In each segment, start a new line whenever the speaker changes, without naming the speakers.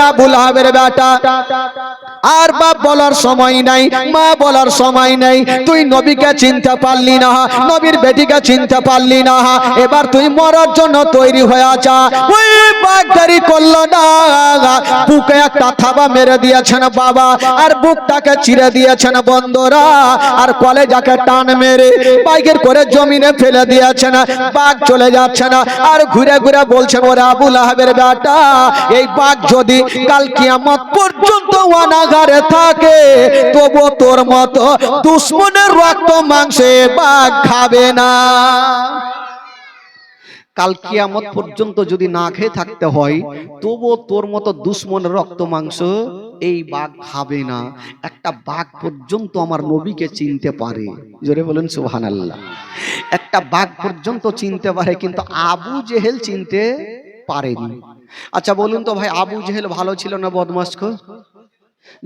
আবু লাহাবের বেটা, আর বাপ বলার সময় নাই, মা বলার সময় নাই, তুই নবীকে চিনতে পারলি না, নবীর বেটিকে চিনতে পারলি না, এবার তুই মরার জন্য তৈরি হয়ে যা। ওই বাঘ দেরি করলো না, বুকে একটা থাবা মেরে দিয়েছেন বাবা, আর বুকটাকে চিরে দিয়েছেন বন্ধুরা, আর কলেজাকে টান মেরে বাইকের করে জমিনে ফেলে দিয়েছেন। বাঘ চলে যাচ্ছে না, আর ঘুরে ঘুরে বলছেন, ওরে আবু লাহাবের বেটা, এই বাঘ যদি কাল কিয়ামত পর্যন্ত অনাগারে থাকে, তবু তোর মতো দুশ্মনের রক্ত মাংসে বাঘ খাবে না। কাল কিয়ামত পর্যন্ত যদি না খেয়ে থাকতে হয়, তবু তোর মতো দুশ্মনের রক্ত মাংস এই বাঘ খাবে না। একটা বাঘ পর্যন্ত আমার নবীকে চিনতে পারে, জোরে বলেন সুবহানাল্লাহ। একটা বাঘ পর্যন্ত চিনতে পারে, কিন্তু আবু জেহেল চিনতে পারেনি। আচ্ছা বলুন তো ভাই, আবু জেহেল ভালো ছিল না বদমাশ?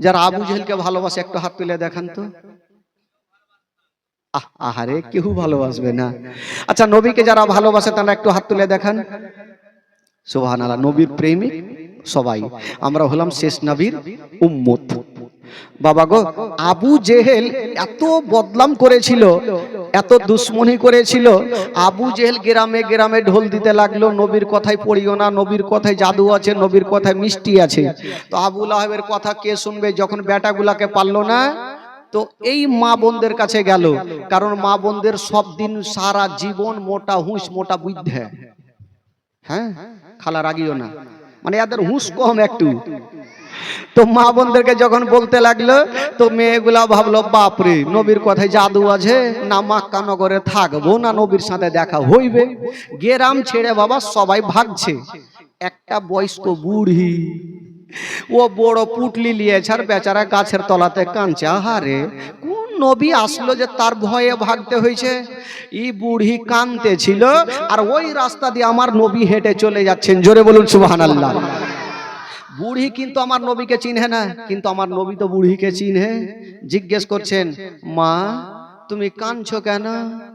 যারা আবু জেহেলকে ভালোবাসে একটু হাত তুলে দেখান তো। আহারে, কেউ ভালোবাসবে না। আচ্ছা নবীকে যারা ভালোবাসে তারা একটু হাত তুলে দেখান। সুবহানাল্লাহ, নবীর প্রেমিক সবাই আমরা হলাম শেষ নবীর উম্মত। বাবা গো, আবু জেহেল এত বদনাম করেছিল, এত দুশ্মনী করেছিল। আবু জেহেল গ্রামে গ্রামে ঢোল দিতে লাগলো, নবীর কথায় পড়িও না, নবীর কথায় জাদু আছে, নবীর কথায় মিষ্টি আছে। তো আবু লাহাবের কথা কে শুনবে? যখন বেটাগুলাকে পারলো না, তো এই মা বোনদের কাছে গেল, কারণ মা বোনদের সব দিন সারা জীবন মোটা হুঁশ মোটা বুদ্ধে। হ্যাঁ, খালা রাগিও না, মানে এদের হুঁশ কম একটু। তো মা বোনদেরকে যখন বলতে লাগলো, তো মেয়েগুলা ভাবলো, বাপরে, নবীর কথায় জাদু আছে, না মক্কা নগরে থাকবো, না নবীর সাথে দেখা হইবে। গ্রাম ছেড়ে বাবা সবাই ভাগছে। একটা বয়স্ক বুড়ি, ও বড় পুটলি লিয়েছে, আর বেচারা গাছের তলাতে কাঁদছে। আহারে, কোন নবী আসলো যে তার ভয়ে ভাগতে হয়েছে? এই বুড়ি কাঁদতে ছিল, আর ওই রাস্তা দিয়ে আমার নবী হেঁটে চলে যাচ্ছেন। জোরে বলুন সুবহানাল্লাহ। বুড়ি কিন্তু আমার নবীকে চিনহে না, কিন্তু আমার নবী তো বুড়িকে চিনহে। জিজ্ঞেস করছেন, মা তুমি কাঁদছো কেন?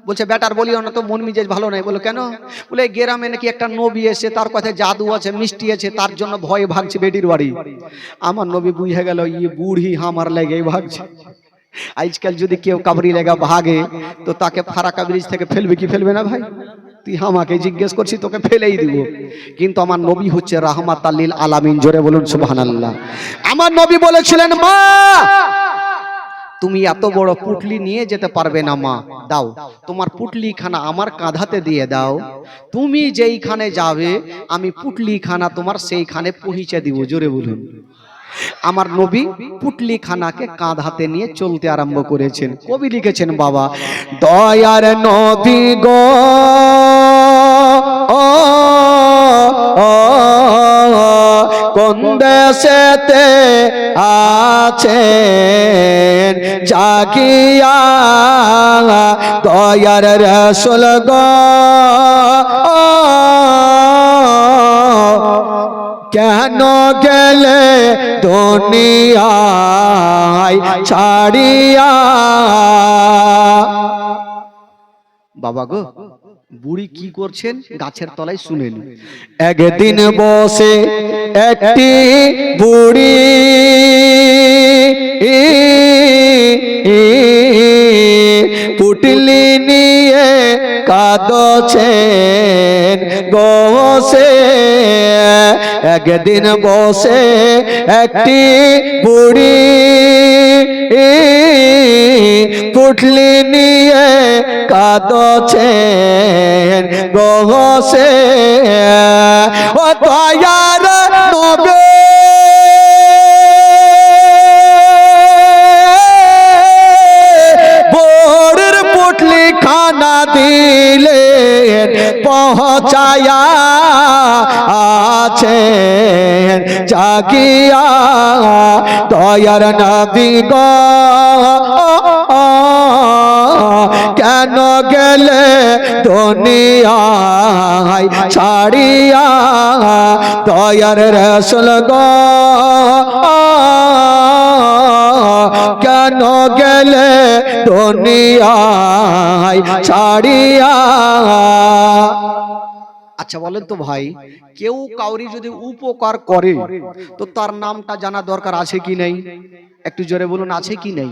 বলছে, বেটার বলিও না তো, মন মিজাজ ভালো নাই। বলো কেন? বলে, গ্রামে নাকি একটা নবী এসে, তার কথায় জাদু আছে, মিষ্টি আছে, তার জন্য ভয়ে ভাগছে বেটির বাড়ি। আমার নবী বুঝে গেল, ই বুড়ি হামার লেগে ভাগছে। আজকাল যদি কেউ কাবরি লেগা ভাগে, তো তাকে ফারাকা ব্রিজ থেকে ফেলবে কি ফেলবে না ভাই? তুই আমাকে জিজ্ঞেস করছিস, তোকে ফেলেই দিব। কিন্তু আমার নবী হচ্ছে রাহমাতাল লিল আলামিন। জোরে বলুন সুবহানাল্লাহ। আমার নবী বলেছিলেন, মা তুমি এত বড় পুটলি নিয়ে যেতে পারবে না, মা দাও তোমার পুটলি খানা আমার কাঁধাতে দিয়ে দাও, তুমি যেইখানে যাবে আমি পুটলি খানা তোমার সেইখানে পৌঁছে দিব। জোরে বলুন। আমার নবী পুটলি খানাকে কাঁধাতে নিয়ে চলতে আরম্ভ করেছেন। কবি লিখেছেন, বাবা দয়ার নবী গো কোন দেশেতে আছেন জাগিয়া, দয়ার রাসূল গো কেন গেলে দুনিয়ায় ছাড়িয়া। বাবা গো, বুড়ি কি করছেন গাছের তলায় শুনেন। একদিন বসে একটি বুড়ি পুটলি নিয়ে কাঁদছেন বসে। একদিন বসে একটি বুড়ি পুটলি নিয়ে কাঁদছেন বসে। ও দয়ার নবী বড়ের পুটলি খানা দিলেন পৌঁছায়া আছেন জাগিয়া, দয়ার নবী গো কেন গেলে দুনিয়ায় ছাড়িয়া, দয়ার রাসূল গো কেন গেলে দুনিয়ায় ছাড়িয়া। আচ্ছা বলেন তো ভাই, কেউ কাউরি যদি উপকার করে তো তার নামটা জানা দরকার আছে কি নেই? একটু জোরে বলুন, আছে কি নেই?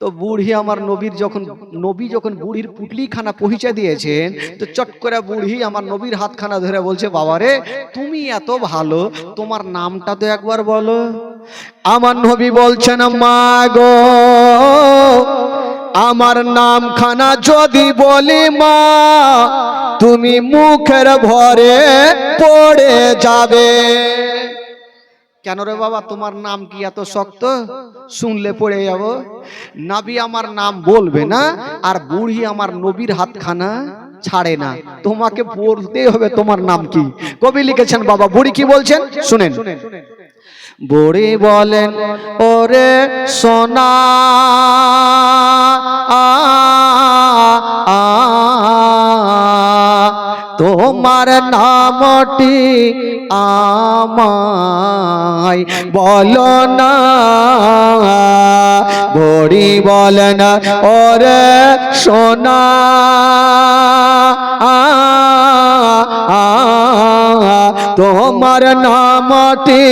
তো বুড়ি আমার নবী যখন বুড়ির পুটলি খানা পৌঁছে দিয়েছেন, তো চট করে বুড়ি আমার নবীর হাতখানা ধরে বলছে, বাবা রে তুমি এত ভালো, তোমার নামটা তো একবার বলো। আমার নবী বলছেন, মা গো আমার নাম খানা যদি বলি মা, তুমি মুখের ভরে পড়ে যাবে। কেন রে বাবা, তোমার নাম কি এত শক্ত, শুনলে পড়ে যাব? নবী আমার নাম বলবে না, আর বুড়ি আমার নবীর হাতখানা ছাড়ে না, তোমাকে বলতে হবে তোমার নাম কি। কবি লিখেছেন বাবা, বুড়ি কি বলছেন শুনেন। বুড়ি বলেন, ওরে সোনা তোমার নামটি আমায় বলো না। বুড়ি বলেন, ওরে সোনা তোমার নামটি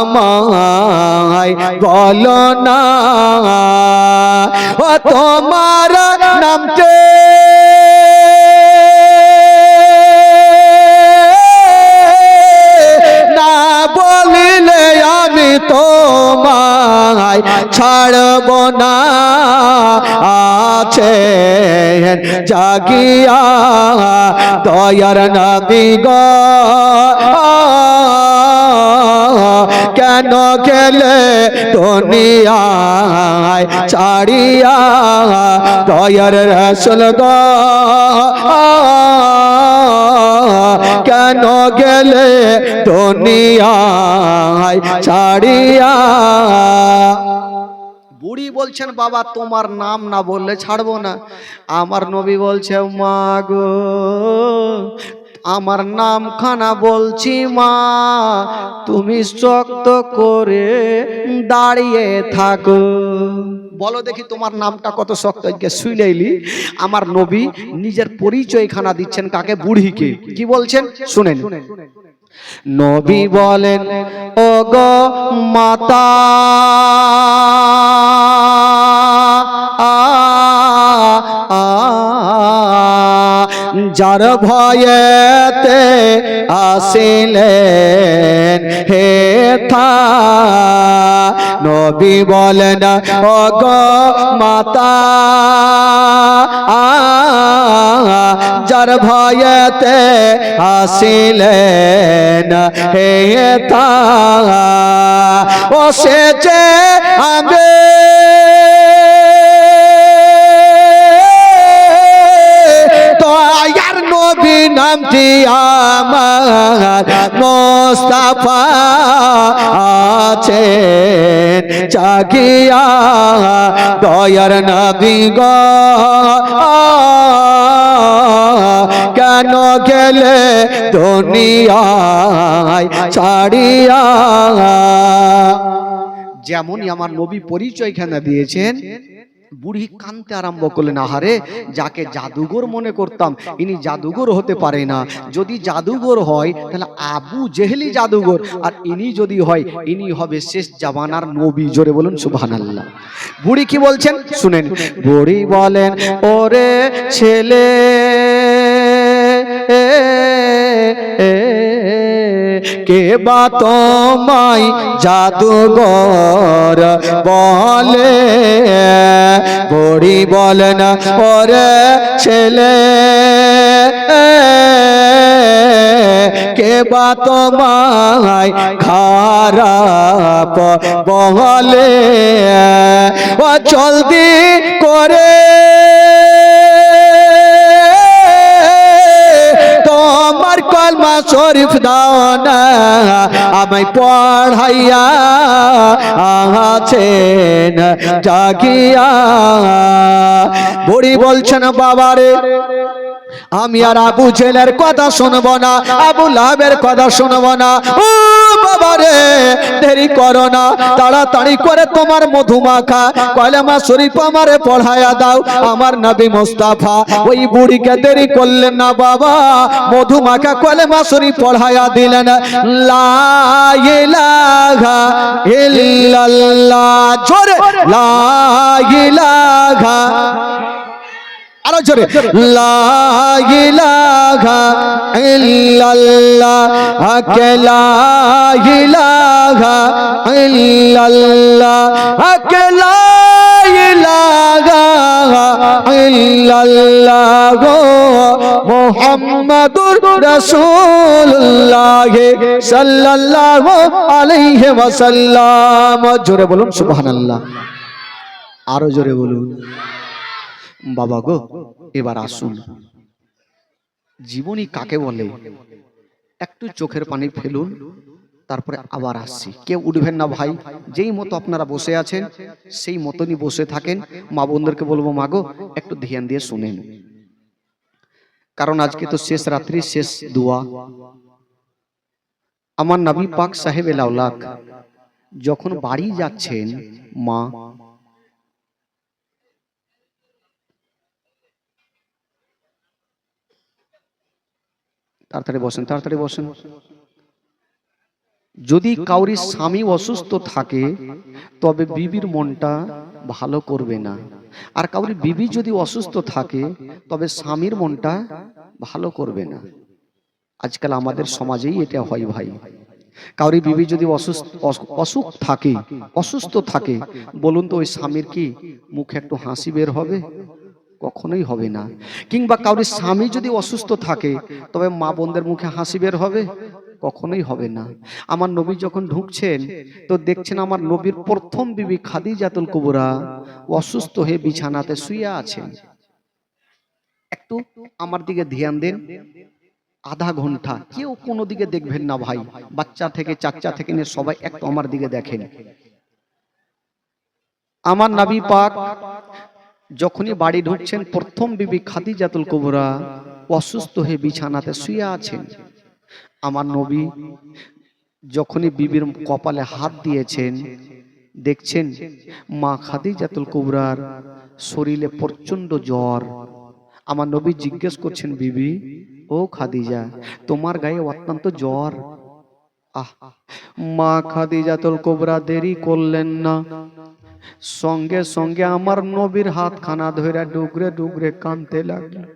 আমায় বলো না। ও তোমার নামটি না বলিলে আমি তোমায় ছাড়ব না। আছে জাগিয়া দয়ার নবী গো, কেন গেলে দুনিয়ায় ছাড়িয়া দয়ার রাসূল গো, কেন গেলে দুনিয়ায় ছাড়িয়া। বুড়ি বলছেন, বাবা তোমার নাম না বললে ছাড়বো না। আমার নবী বলছে, মা গো আমার নাম খানা বলছি মা, তুমি শক্ত করে দাঁড়িয়ে থাকো। বলো দেখি তোমার নামটা কত শক্ত। শুইলেইলি আমার নবী নিজের পরিচয় খানা দিচ্ছেন কাকে? বুড়িকে। কি বলছেন শুনেন। নবী বলেন, ও গো মাতা যার ভয়েতে আসিলেন হেথা। নবী বলেন, ও গো মাতা যার ভয়েতে আসিলেন হেথা, ও সে যে আমি নামটি আমার মুস্তাফা আছেন জাগিয়া দয়ার নবী গো, কেন গেলে দুনিয়ায় ছাড়িয়া। যেমনই আমার নবী পরিচয় খানা দিয়েছেন, বুড়ি কাঁদতে আরম্ভ করলেন, আহারে যাকে জাদুঘর মনে করতাম ইনি জাদুঘর হতে পারে না। যদি জাদুঘর হয় তাহলে আবু জেহেলি জাদুঘর, আর ইনি যদি হয় ইনি হবে শেষ জামানার নবী। জোরে বলুন সুবহানাল্লাহ। বুড়ি কি বলছেন শুনেন। বুড়ি বলেন, ওরে ছেলে কে বা তোমায় জাদুঘর বলে? বুড়ি বলেন, ওরে ছেলে কে বা তোমায় খারাপ বলে? ও জলদি করে তোমার কলমা শরীফ দাও না, আমায় পড়াইয়া আছেন জাগিয়া। বুড়ি বলছেন, বাবারে আমি আর আবু জেলের কথা শুনবো না, আবু লাহাবের কথা শুনবো না। ও বাবারে রে দেরি করো না, তাড়াতাড়ি করে তোমার মধুমাখা কলেমা শরীফ আমারে পড়ায়া দাও। আমার নবী মুস্তাফা ওই বুড়িকে দেরি করলেন না বাবা, মধুমাখা কলেমা শরীফ পড়ায়া দিলেন। লা ইলাহা ইল্লাল্লাহ, জোরে লা ইলাহা, আরো জোরে লা ইলাহা ইল্লাল্লাহ, লা ইলাহা ইল্লাল্লাহ, লা ইলাহা ইল্লাল্লাহ, মুহাম্মাদুর রাসূলুল্লাহ সাল্লাল্লাহু আলাইহি ওয়াসাল্লাম। জোরে বলুন সুবহানাল্লাহ, আরো জোরে বলুন। বাবা গো, এবার আসুন, জীবনী কাকে বলে একটু চোখের পানি ফেলুন, তারপরে আবার আসছি। কেউ উঠবেন না ভাই, যেই মতো আপনারা বসে আছেন সেই মতনই বসে থাকেন। মা বোনদেরকে বলবো মা গো একটু ধ্যান দিয়ে শুনেন, কারণ আজকে তো শেষ রাত্রি, শেষ দোয়া। আমার নবী পাক সাহেব আওলাদ যখন বাড়ি যাচ্ছেন, মা তাড়াতাড়ি বসেন, তাড়াতাড়ি বসেন। যদি কাউরি স্বামী অসুস্থ থাকে তবে বিবির মনটা ভালো করবে না, আর কাউরি বিবি যদি অসুস্থ থাকে তবে স্বামীর মনটা ভালো করবে না। আজকাল আমাদের সমাজেই এটা হয় ভাই। কাউরি বিবি যদি অসুস্থ থাকে, বলুন তো ওই স্বামীর কি মুখে একটু হাসি বের হবে? কখনোই হবে না। কিংবা কাউরি স্বামী যদি অসুস্থ থাকে তবে মা বোনদের মুখে হাসি বের হবে? কখনোই হবে না। আমার নবী যখন ঢুকছেন তো দেখছেন আমার নবীর প্রথম বিবি খাদিজাতুল কুবরা অসুস্থ হয়ে বিছানাতে শুয়ে আছেন। একটু আমার দিকে ধ্যান দেন, আধা ঘন্টা কেউ কোনো দিকে দেখবেন না ভাই, বাচ্চা থেকে চাচা থেকে নিয়ে সবাই একটু আমার দিকে দেখেন। আমার নবী পাক যখনই বাড়ি ঢুকছেন, প্রথম বিবি খাদিজাতুল কুবরা অসুস্থ হয়ে বিছানাতে শুয়ে আছেন। আমার নবী যখনই বিবির কপালে হাত দিয়েছেন, দেখছেন মা খাদিজাতুল কুবরার শরীরে প্রচন্ড জ্বর। আমার নবী জিজ্ঞেস করছেন, বিবি ও খাদিজা, তোমার গায়ে অত্যন্ত জ্বর? মা খাদিজাতুল কুবরা দেরি করলেন না, সঙ্গে সঙ্গে আমার নবীর হাতখানা ধরে ডুগরে ডুগরে কাঁদতে লাগলেন।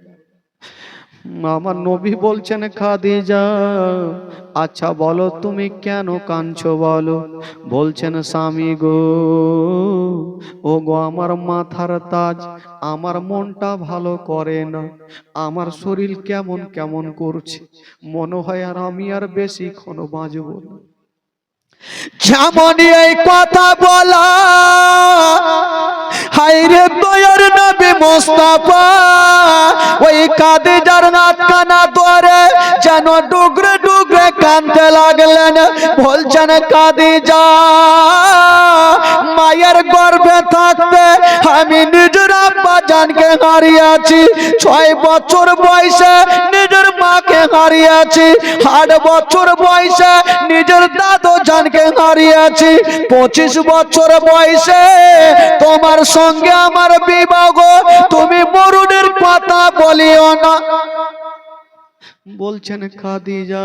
আমার নবী বলছেন, খাদিজা আচ্ছা বলো তুমি কেন কাঁদছো বলো? বলছেন, স্বামী গো, ও গো আমার মাথার তাজ, আমার মনটা ভালো করে না, আমার শরীর কেমন কেমন করছে, মনে হয় আর আমি আর বেশিক্ষণ বাঁচব না। যেমন এই কথা বলা, হায়রে দয়ার নবী মুস্তাফা ওই খাদিজার নাতখানা ধরে যেন ডুগরে ডুগরে কাঁদতে লাগলেন। বলছেন, খাদিজা মায়ের গর্ভে থাকতে আমি নিজের আব্বা জানকে হারিয়েছি, 6 বছর বয়সে নিজের মাকে হারিয়েছি, 8 বছর বয়সে নিজের দাদু জানকে হারিয়েছি, 25 বছর বয়সে তোমার সঙ্গে আমার বিবাহ, তুমি মরণের কথা বলিও না। বলছেন, খাদিজা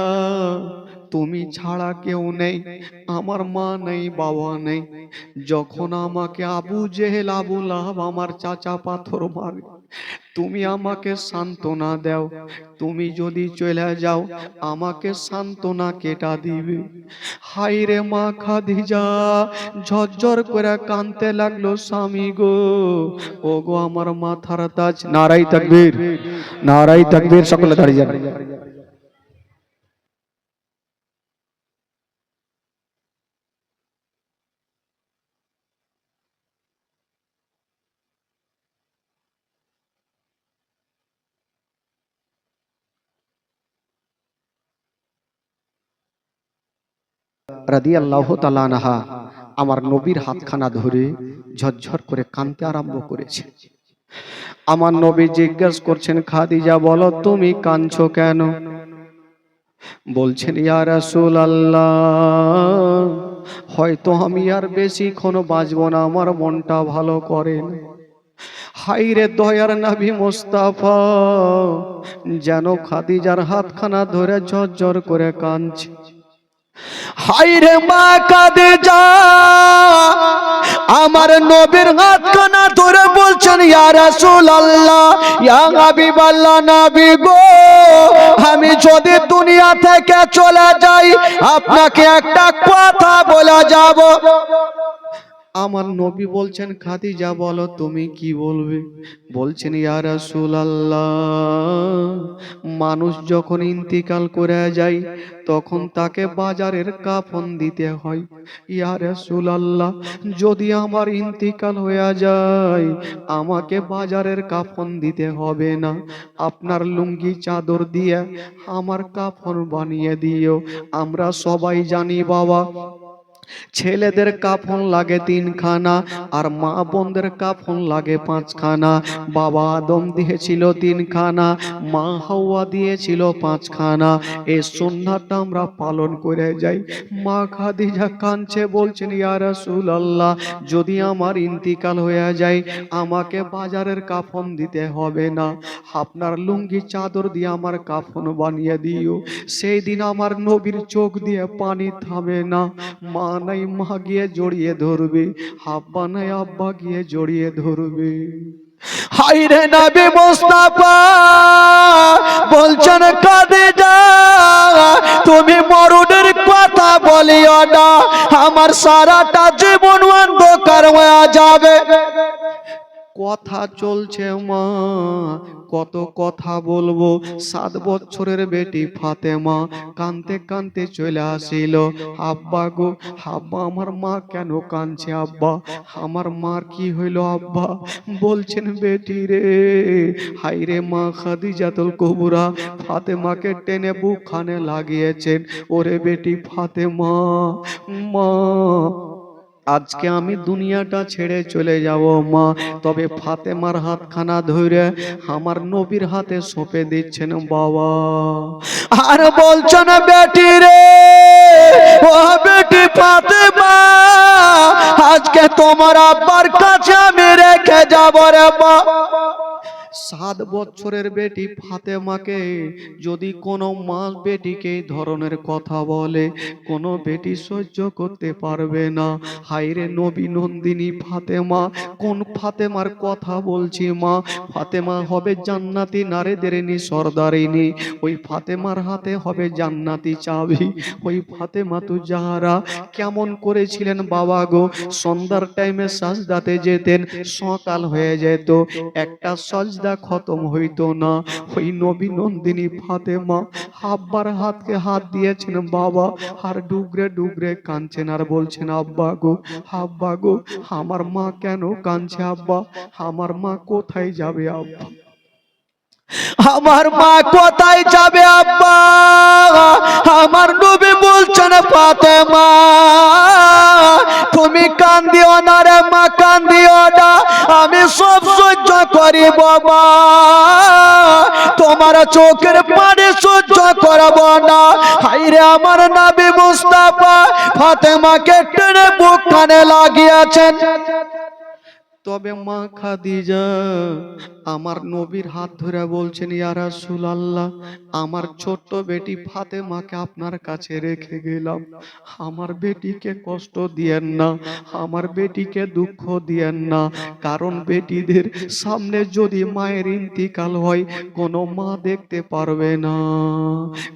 তুমি ছাড়া কেউ নেই, আমার মা নেই, বাবা নেই। যখন আমাকে আবু জেহেল আবু লাহাব আমার চাচা পাথর মারে, তুমি আমাকে সান্ত্বনা দাও, তুমি যদি চলে যাও আমাকে সান্ত্বনা কেটা দিবে। হায় রে মা খাদিজা ঝরঝর করে কাঁদতে লাগলো, স্বামী গো, ও গো আমার মাথার তাজ। নারাই তাকবীর, নারাই তাকবীর, সকলে দাঁড়িয়ে যান। রাদিয়াল্লাহু তাআলা আনহা আমার নবীর হাতখানা ধরে ঝরঝর করে কাঁদতে আরম্ভ করেছে। আমার নবী জিজ্ঞেস করছেন, খাদিজা বলো তুমি কাঁদছো কেন? বলছেন, ইয়া রাসূলুল্লাহ হয়তো আমি আর বেশিক্ষণ বাঁচব না, আমার মনটা ভালো করেন। হাইরে দয়ার নবী মুস্তাফা যেন খাদিজার হাতখানা ধরে ঝরঝর করে কাঁদছে। হাইরে মা খাদিজা আমার নবীর হাতখানা ধরে বলছেন, ইয়া রাসূলুল্লাহ, ইয়া হাবিবাল্লাহ, নবী গো, আমি যদি দুনিয়া থেকে চলে যাই আপনাকে একটা কথা বলে যাব। আমার নবী বলছেন, খাদিজা বলো তুমি কি বলবে? বলছেন, ইয়া রাসূলুল্লাহ, মানুষ যখন ইন্তিকাল করে যায় তখন তাকে বাজারের কাফন দিতে হয়। ইয়া রাসূলুল্লাহ, যদি আমার ইন্তিকাল হয়ে যায় আমাকে বাজারের কাফন দিতে হবে না, আপনার লুঙ্গি চাদর দিয়ে আমার কাফন বানিয়ে দিও। আমরা সবাই জানি বাবা, ছেলেদের কাফন লাগে 3 খানা আর মা বোনদের কাফন লাগে 5 খানা। বাবা আদম দিয়েছিল 3 খানা, মা হাওয়া দিয়েছিল 5 খানা। এই সুন্নাহটা আমরা পালন করে যাই। মা খাদিজা কাঁদছে, বলছেন, ইয়া রাসূলুল্লাহ, যদি আমার ইন্তিকাল হয়ে যায় আমাকে বাজারের কাফন দিতে হবে না, আপনার লুঙ্গি চাদর দিয়ে আমার কাফন বানিয়ে দিও। সেই দিন আমার নবীর চোখ দিয়ে পানি থামে না। মা নাই মা গিয়ে জড়িয়ে ধরবে, আব্বা নাই আব্বা গিয়ে জড়িয়ে ধরবে। হায়রে নবী মুস্তাফা বলছেন, খাদিজা তুমি মরণের কথা বলিও না, আমার সারাটা জীবন অন্ধকার হয়ে যাবে। কথা চলছে মা, কত কথা বলবো। 7 বছরের বেটি ফাতেমা কানতে কানতে চলে আসিল, আব্বা গো, আব্বা আমার মা কেন কাঁদছে? আব্বা আমার মার কি হইল আব্বা? বলছেন, বেটি রে, হাইরে মা খাদিজাতুল কুবরা ফাতেমাকে টেনে বুকখানে লাগিয়েছেন। ওরে বেটি ফাতেমা, মা আজকে আমি দুনিয়াটা ছেড়ে চলে যাব মা, তবে ফাতেমার হাতখানা ধরে আমার নবীর হাতে সঁপে দিচ্ছেন বাবা। আর বলছেন, বেটি রে, ও বেটি ফাতেমা, আজকে তোমার আব্বার কাছে আমি রেখে যাব রে মা। 7 বছরের বেটি ফাতেমাকে যদি কোনো মা বেটিকে এই ধরনের কথা বলে, কোনো বেটি সহ্য করতে পারবে না। হায়রে নবী নন্দিনী ফাতেমা, কোন ফাতেমার কথা বলছি মা? ফাতেমা হবে জান্নাতি নারীদের সর্দারিনী, ওই ফাতেমার হাতে হবে জান্নাতি চাবি। ওই ফাতেমা তু জাহারা কেমন করেছিলেন বাবা গো? সন্ধ্যার টাইমে সাজদাতে যেতেন, সকাল হয়ে যেত, একটা সাজদা খতম হইতো না। ওই নবী নন্দিনী ফাতেমা আব্বার হাতকে হাত দিয়েছেন বাবা, আর ডুগরে ডুগরে কাঁদছেন আর বলছেন, আব্বা গো, আব্বা গো, আমার মা কেন কাঁদছে আব্বা? আমার মা কোথায় যাবে আব্বা? আমার মা কোথায় যাবে আব্বা? আমার নবী বলছেন, ফাতেমা তুমি কান্দিও না রে মা, কান্দিও না, আমি সব সহ্য করি বাবা, তোমার চোখের পানি সহ্য করব না। হায়রে আমার নবী মুস্তাফা ফাতেমাকে টেনে বুকখানে লাগিয়েছেন। তবে মা খাদিজা আমার নবীর হাত ধরে বলছেন, ইয়া রাসূলুল্লাহ, আমার ছোট্ট বেটি ফাতেমাকে আপনার কাছে রেখে গেলাম, আমার বেটিকে কষ্ট দিয়েন না, আমার বেটিকে দুঃখ দিয়েন না, কারণ বেটিদের সামনে যদি মায়ের ইন্তিকাল হয় কোনো মা দেখতে পারবে না,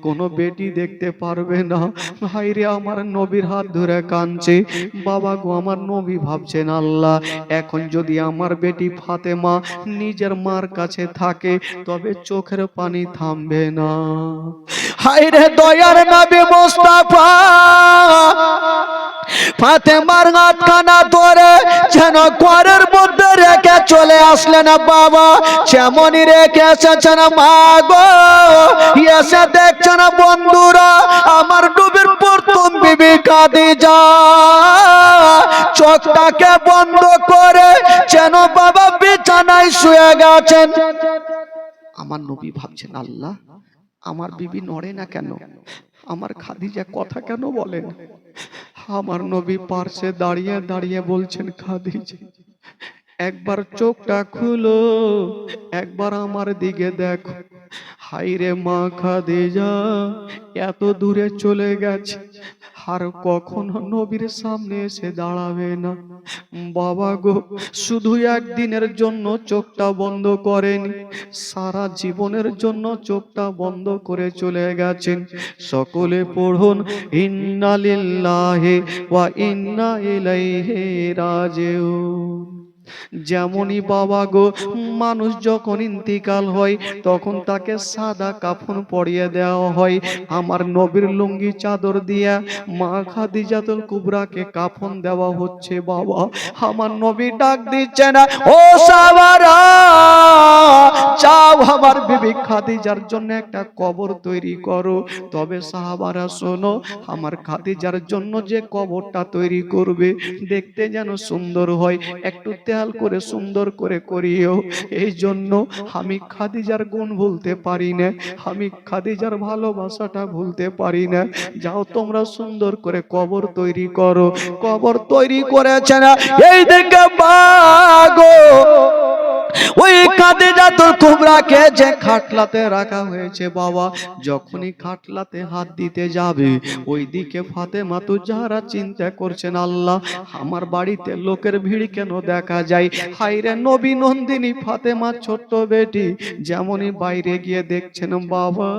কোনো বেটি দেখতে পারবে না। ভাইরে আমার নবীর হাত ধরে কাঁদছে। বাবা গো, আমার নবী ভাবছেন, আল্লাহ এখন যদি আমার বেটি ফাতেমা নিজের মার কাছে থাকে তবে চোখের পানি থামবে না। হায়রে দয়ার নবী মুস্তাফা ফাতেমার হাতখানা ধরে যেন ঘরের মধ্যে রেখে চলে আসলেন বাবা। যেমনই রেখে এসেছেন মা গো, এসে দেখছেন বন্ধুরা আমার নবীর প্রথম বিবি খাদিজা চোখটাকে বন্ধ করে যেন বাবা বিছানায় শুয়ে গেছেন। আমার নবী ভাবছেন, আল্লাহ আমার বিবি নড়ে না কেন, আমার খাদিজা কথা কেন বলেন? আমার নবী পার্শ্বে দাঁড়িয়ে দাঁড়িয়ে বলছেন, খাদিজা একবার চোখটা খুলো, একবার আমার দিকে দেখো। হাইরে মা খাদিজা এত দূরে চলে গেছে, আর কখনো নবীর সামনে এসে দাঁড়াবে না। বাবা গো, শুধু একদিনের জন্য চোখটা বন্ধ করেনি, সারা জীবনের জন্য চোখটা বন্ধ করে চলে গেছেন। সকলে পড়ুন, ইন্না লিল্লাহি ওয়া ইন্না ইলাইহি রাজিউন। যেমনই বাবা গো, মানুষ যখন ইন্তিকাল হয় তখন তাকে সাদা কাফন পরিয়ে দেওয়া হয়। আমার নবীর লুঙ্গি চাদর দিয়া মা খাদিজাতুল কুবরাকে কাফন দেওয়া হচ্ছে। বাবা, আমার নবী ডাক দিচ্ছে না, ও সাহাবারা যাও আমার বিবি খাদিজার জন্য একটা কবর তৈরি করো। তবে সাহাবারা শোনো, আমার খাদিজার জন্য যে কবরটা তৈরি করবে দেখতে যেন সুন্দর হয়, একটু তেল করে সুন্দর করে করিও। এই জন্য আমি খাদিজার গুণ ভুলতে পারি না, আমি খাদিজার ভালোবাসাটা ভুলতে পারি না। যাও তোমরা সুন্দর করে কবর তৈরি করো। কবর তৈরি করেছে না, এই দিকে পাগো ওই খাদিজাতুল কুবরাকে যে খাটলাতে রাখা হয়েছে বাবা, যখনই খাটলাতে হাত দিতে যাবে ওইদিকে ফাতেমা তো যারা চিন্তা করছেন, আল্লাহ আমার বাড়িতে লোকের ভিড় কেন দেখা যায়। হায়রে নবী নন্দিনী ফাতেমা ছোট্ট বেটি যেমনই বাইরে গিয়ে দেখছেন বাবা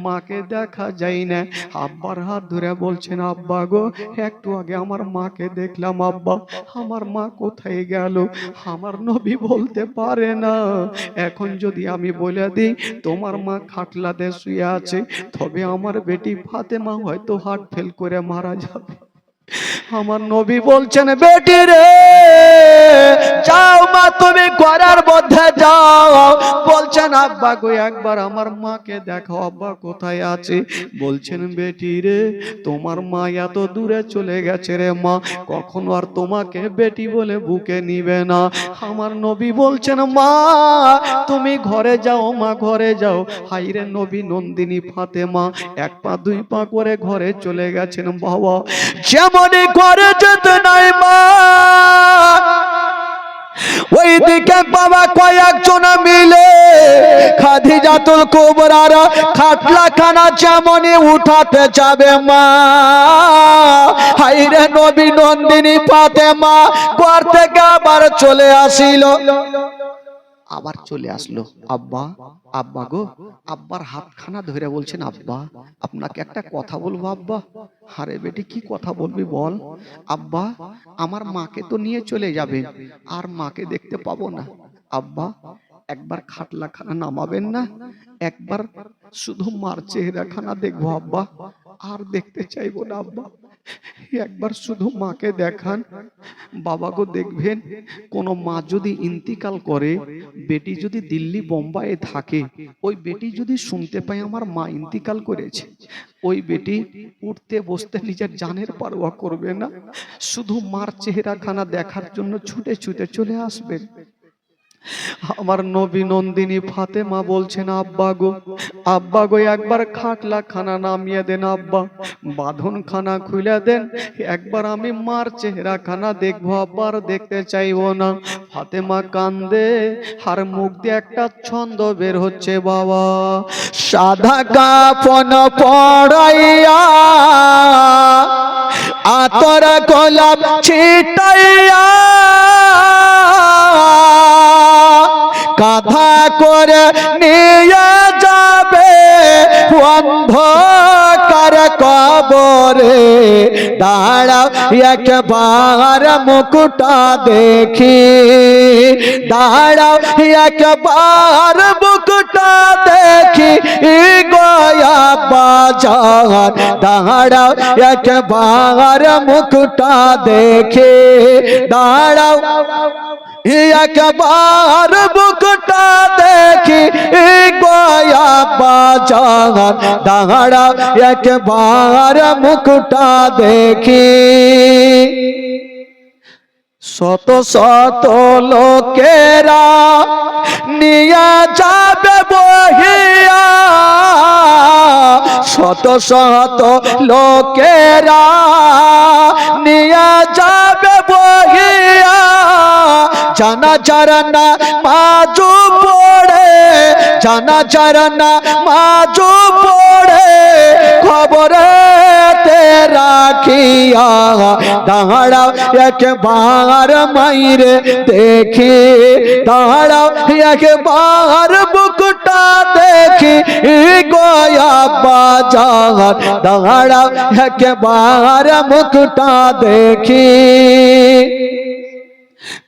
মাকে দেখা যায় না, আব্বার হাত ধরে বলছেন, আব্বা গো একটু আগে আমার মাকে দেখলাম, আব্বা আমার মা কোথায় গেল? আমার নবী বলতে পারে না, এখন যদি আমি বলে দিই তোমার মা খাটলাতে শুয়ে আছে, তবে আমার বেটি ফাতেমা হয়তো হার্ট ফেল করে মারা যাবে। আমার নবী বলছেন, বেটি রে যাও মা তুমি ঘরের মধ্যে যাও। বলছেন, আব্বা গো একবার আমার মাকে দেখো, আব্বা কোথায় আছে? বলছেন, বেটি রে তোমার মা এত দূরে চলে গেছে রে মা, কখনো আর তোমাকে বেটি বলে বুকে নিবে না। আমার নবী বলছেন, মা তুমি ঘরে যাও, মা ঘরে যাও। হাইরে নবী নন্দিনী ফাতেমা এক পা দুই পা করে ঘরে চলে গেছেন। বাবা যেমনই ঘরে যেতে নাই মা, ওইদিকে বাবা কয়েকজন মিলে খাদিজাতুল কুবরার খাটলাখানা যেমনই উঠাতে যাবে মা, হায়রে নবী নন্দিনী ফাতেমা ঘর থেকে আবার চলে আসিল, আবার চলে আসলো। আব্বা আব্বা গো, আব্বার হাতখানা ধরে বলছেন, আব্বা আপনাকে একটা কথা বলবো। আব্বা, আরে বেটি কি কথা বলবি বল। আব্বা আমার মাকে তো নিয়ে চলে যাবে, আর মাকে দেখতে পাবো না। আব্বা একবার খাটলাখানা নামাবেন না, একবার শুধু মার চেহারাখানা দেখবো আব্বা, আর দেখতে চাইবো না আব্বা, একবার শুধু মাকে দেখান। বাবা গো দেখবেন, কোন মা যদি ইন্তিকাল করে, বেটি যদি দিল্লি বোম্বাইয়ে থাকে, ওই বেটি যদি শুনতে পায় আমার মা ইন্তিকাল করেছে, ওই বেটি উঠতে বসতে নিজের জানের পারোয়া করবে না, শুধু মার চেহারাখানা দেখার জন্য ছুটে ছুটে চলে আসবেন। আমার নবী নন্দিনী ফাতেমা বলছেন, আব্বা গো একবার খাটলা খানা নামিয়ে দেন, আব্বা বাঁধন খানা খুলে দেন, একবার আমি মার চেহারা খানা দেখবো, আব্বার দেখতে চাইবো না। ফাতেমা কান্দে, আর মুখ দিয়ে একটা ছন্দ বের হচ্ছে, বাবা সাদা কাফন পড়াইয়া আতর গোলাপ ছিটাইয়া কাঁধা করে নিয়ে যাবে অন্ধকার কবরে, দাঁড়াও একবার মুকুটা দেখি, দাঁড়াও একবার মুকুটা দেখি গয়া বাজার, দাঁড়াও একবার মুকুটা দেখি, দাঁড়াও একবার মুকুটা দেখি গয়া বাজার, দাঁড়াও একবার মুকুটা দেখি। শত শত লোকেরা নিয়ে যাবে বহিয়া, শত শত লোকেরা জানাজার নামাজ পড়ে, জানাজার নামাজ পড়ে খবরেতে রাখিয়া দাঁড়াও একবার মাইরে দেখি, দাঁড়াও একবার বুকটা দেখি গয়া বাজার, দাঁড়াও একবার মুখটা দেখি।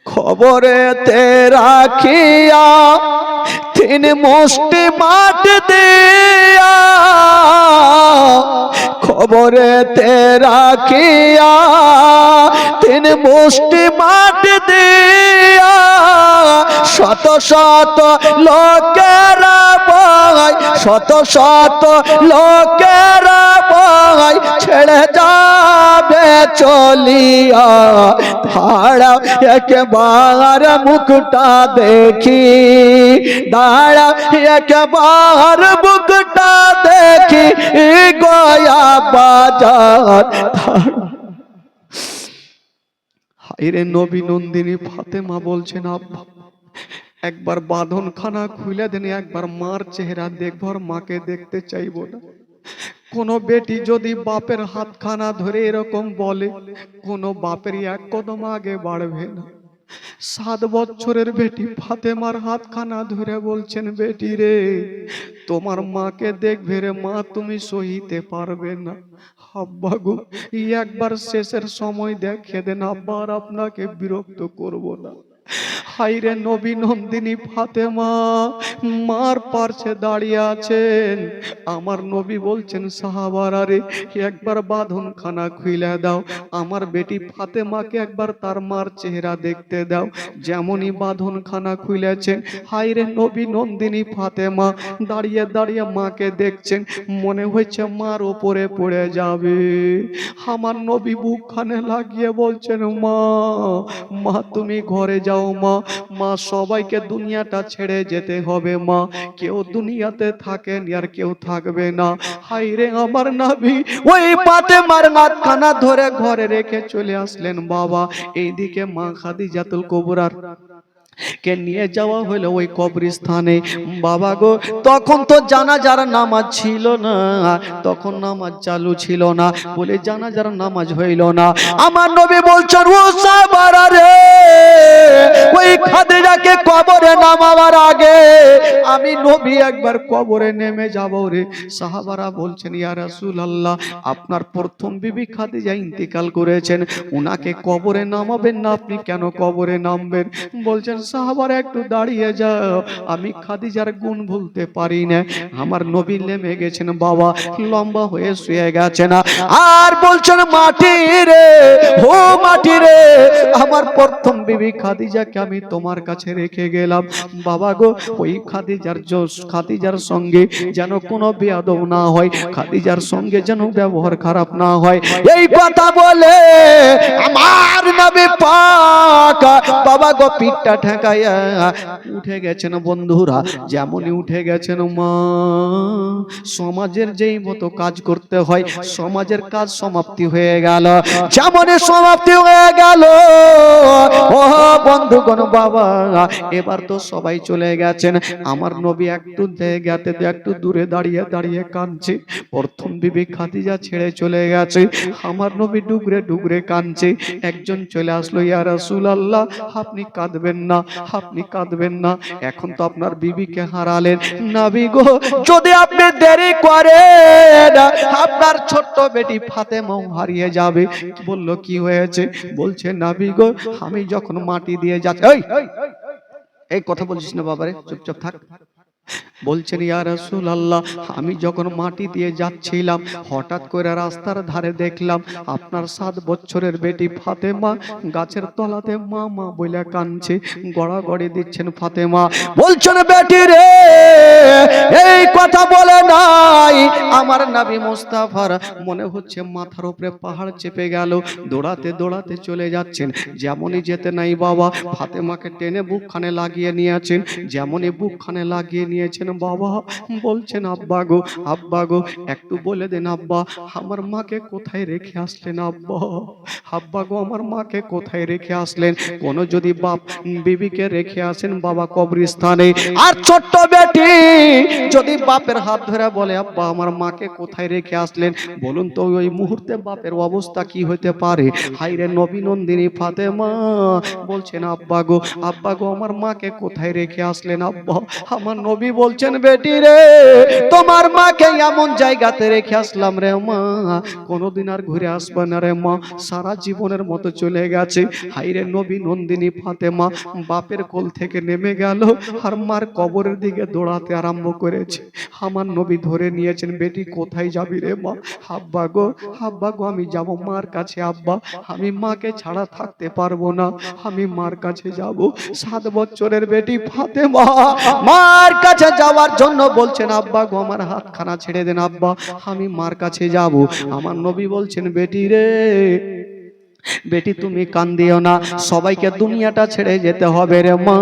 খবরেতে রাখিয়া তিন মুষ্টি মাঠ দিয়া, খবরেতে রাখিয়া তিন মুষ্টি মাঠ দিয়া শত শত লোকেরা ভাই, শত শত লোকেরা ভাই ছেড়ে যাবে চলিয়া, দাঁড়াও একবার মুখটা দেখি, দাঁড়াও একবার মুখটা দেখি গয়া বাজার। হায়রে নবী নন্দিনী ফাতেমা বলছেন, আব্বা একবার বাঁধনখানা খুলে দেন, একবার মার চেহারা দেখবো, মাকে দেখতে চাইবো না। কোন বেটি যদি বাপের হাতখানা ধরে এরকম বলে, কোন বাপের এক কদম আগে বাড়বে না। 7 বছরের বেটি ফাতেমার হাতখানা ধরে বলছেন, বেটি রে তোমার মাকে দেখবে রে মা, তুমি সহিতে পারবে না। আব্বা গো একবার শেষের সময় দেখে দেন আব্বা, আর আপনাকে বিরক্ত করব না। হায়রে নবী নন্দিনী ফাতেমা মার পাশে দাঁড়িয়ে আছেন। আমার নবী বলছেন, সাহাবারা রে একবার বাঁধনখানা খুলে দাও, আমার বেটি ফাতেমাকে একবার তার মার চেহারা দেখতে দাও। যেমনই বাঁধনখানা খুলেছেন, হায়রে নবী নন্দিনী ফাতেমা দাঁড়িয়ে দাঁড়িয়ে মাকে দেখছেন, মনে হয়েছে মার ওপরে পড়ে যাবে। আমার নবী বুকখানে লাগিয়ে বলছেন, মা মা তুমি ঘরে যাও মা, মা সবাইকে দুনিয়াটা ছেড়ে যেতে হবে মা, কেউ দুনিয়াতে থাকেন আর কেউ থাকবে না। হায়রে আমার নবী ওই ফাতেমার হাতখানা ধরে ঘরে রেখে চলে আসলেন। বাবা এইদিকে মা খাদিজাতুল কুবরার কে নিয়ে যাওয়া হলো ওই কবরস্থানে। বাবা গো তখন তো জানাজার নামাজ ছিল না, তখন নামাজ চালু ছিল না বলে জানাজার নামাজ হইল না। আমার নবী বলছেন, ও সাহাবারা রে ওই খাদিজাকে কবরে নামাবার আগে আমি নবী একবার কবরে নেমে যাব রে। সাহাবারা বলছেন, ইয়া রাসূলুল্লাহ আপনার প্রথম বিবি খাদিজা ইন্তেকাল করেছেন, উনাকে কবরে নামাবেন না, আপনি কেন কবরে নামবেন? বলছেন, সাহাবারা একটু দাঁড়িয়ে যাও, আমি খাদিজার গুণ ভুলতে পারি না। আমার নবী নেমে গেছেন বাবা, লম্বা হয়ে শুয়ে গেছেন আর বলছেন, মাটি রে ও মাটি রে, আমার প্রথম বিবি খাদিজাকে আমি তোমার কাছে রেখে গেলাম। বাবা গো ওই খাদিজার সঙ্গে যেন কোনো বেয়াদব না হয়, খাদিজার সঙ্গে যেন ব্যবহার খারাপ না হয়। এই কথা বলে আমার নবী পাক বাবা গো পিঠটা ঠেকাইয়া উঠে গেছেন। বন্ধুরা যেমনই উঠে গেছেন, মা সমাজের যেই মতো কাজ করতে হয় সমাজের কাজ সমাপ্তি হয়ে গেল। যেমনই সমাপ্তি হয়ে গেল ও বন্ধুগণ, বাবা এবার তো সবাই চলে গেছেন। আমার নবী একটু দূরে দাঁড়িয়ে দাঁড়িয়ে কাঁদছে। প্রথম বিবি খাদিজা ছেড়ে চলে গেছে, আমার নবী ডুগরে ডুগরে কাঁদছে। একজন চলে আসলো, ইয়া রাসূলুল্লাহ আপনি কাঁদবেন না, আপনি কাঁদবেন না, এখন তো আপনার বিবিকে হারালেন। নবী গো যদি আপনি দেরি করেন আপনার ছোট্ট বেটি ফাতেমাও হারিয়ে যাবে। বলল, কি হয়েছে? বলছে, নবী গো আমি যখন মাটি দিয়ে যাচ্ছি, এই কথা বলছিস না বাবারে, চুপচাপ থাক। বলছেন, ইয়া রাসূলুল্লাহ আমি যখন মাটি দিয়ে যাচ্ছিলাম হঠাৎ করে রাস্তার ধারে দেখলাম আপনার 7 বছরের বেটি ফাতেমা গাছের তলাতে মা মা বলে কাঁদছে, গড়াগড়ি দিচ্ছেন ফাতেমা। বলছেন, বেটি রে এই কথা বলে নাই। আমার নবী মুস্তাফার মনে হচ্ছে মাথার উপরে পাহাড় চেপে গেল, দৌড়াতে দৌড়াতে চলে যাচ্ছেন। যেমনই যেতে নাই বাবা ফাতেমাকে টেনে বুকখানে লাগিয়ে নিয়েছেন, যেমনই বুকখানে লাগিয়ে নিয়েছেন বাবা, বলছেন আব্বা গো, আব্বা গো একটু বলে দেন আব্বা আমার মাকে কোথায় রেখে আসলেন আব্বা, আব্বা গো আমার মাকে কোথায় রেখে আসলেন। কোন যদি বাপ বিবিকে রেখে আসেন বাবা কবরস্থানে, আর ছোট্ট বেটি যদি বাপের হাত ধরে বলে আব্বা আমার মাকে কোথায় রেখে আসলেন, বলুন তো ওই মুহূর্তে বাপের অবস্থা কি হতে পারে। হাইরে নবী নন্দিনী ফাতেমা বলছেন আব্বা গো, আব্বা গো আমার মাকে কোথায় রেখে আসলেন আব্বা। আমার নবী বলছেন বেটি রে তোমার মাকে এমন জায়গাতে রেখে আসলাম রে মা, কোনদিন আর ঘুরে আসবে না রে মা, সারা জীবনের মতো চলে গেছে। হাইরে নবী নন্দিনী ফাতেমা বাপের কোল থেকে নেমে গেল আর মার কবরের দিকে দৌড়াতে আরম্ভ করেছে। আমার নবী ধরে নিয়েছেন, বেটি কোথায় যাবি রে মা। আব্বা গো, আব্বা গো আমি যাব মার কাছে আব্বা, আমি মাকে ছাড়া থাকতে পারবো না, আমি মার কাছে যাব। 7 বছরের বেটি ফাতেমা মার কাছে যাওয়ার জন্য বলছেন আব্বা গো আমার হাতখানা ছেড়ে দেন আব্বা, আমি মার কাছে যাব। আমার নবী বলছেন বেটি রে, বেটি তুমি কান্দিও না, সবাইকে দুনিয়াটা ছেড়ে যেতে হবে রে মা,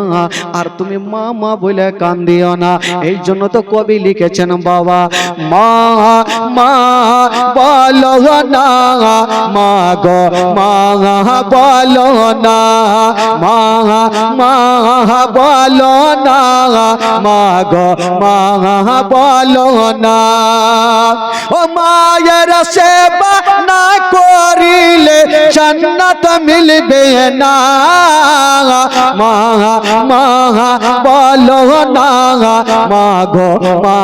আর তুমি মা মা বলে কান্দিও না। এই জন্য তো কবি লিখেছেন বাবা মা মা বলো না, মা গো মা বলো না, মা মা বলো না, মা গো মা বলো না। ও মায়ের সেবা না করিলে জান্নাত মিলবে না, মা মা বলো না, মা গো মা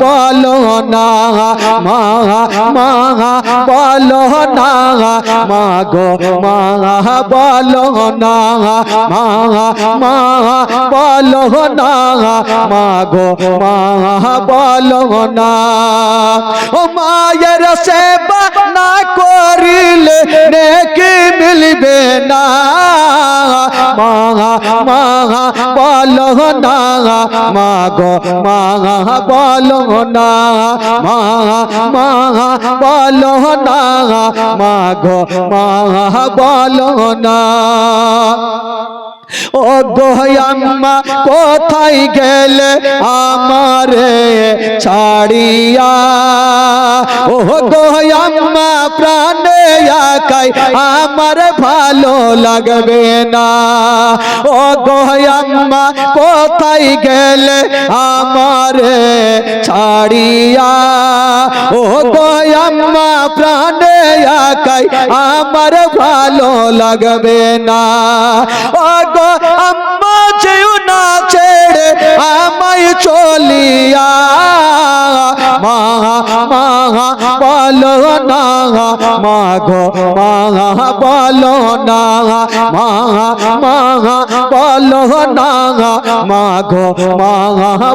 বলো না, মা মা বলো না, মা গো মা বলো না, মা মা বলো না, মা গো মা বলো না। ও মায়ের সেবা না করিলে নেকি মিলবে না, মা মা বলো না, মা গো মা বলো না, মা মা বলো না, মা গো মা বলো না। ও গো আম্মা কোথায় গেলে আমারে ছাড়িয়া, ও গো আম্মা প্রাণে একাই আমার ভালো লাগবে না, ও গো আম্মা কোথায় গেলে আমারে ছাড়িয়া, ও গো আম্মা প্রাণে একাই আমার ভালো লাগবে না, ও গো আম্মা যেও না ছেড়ে আমায় চলিয়া, মা মা বলো না, মা গো মা বলো না, মা মা বলো না, মা গো মা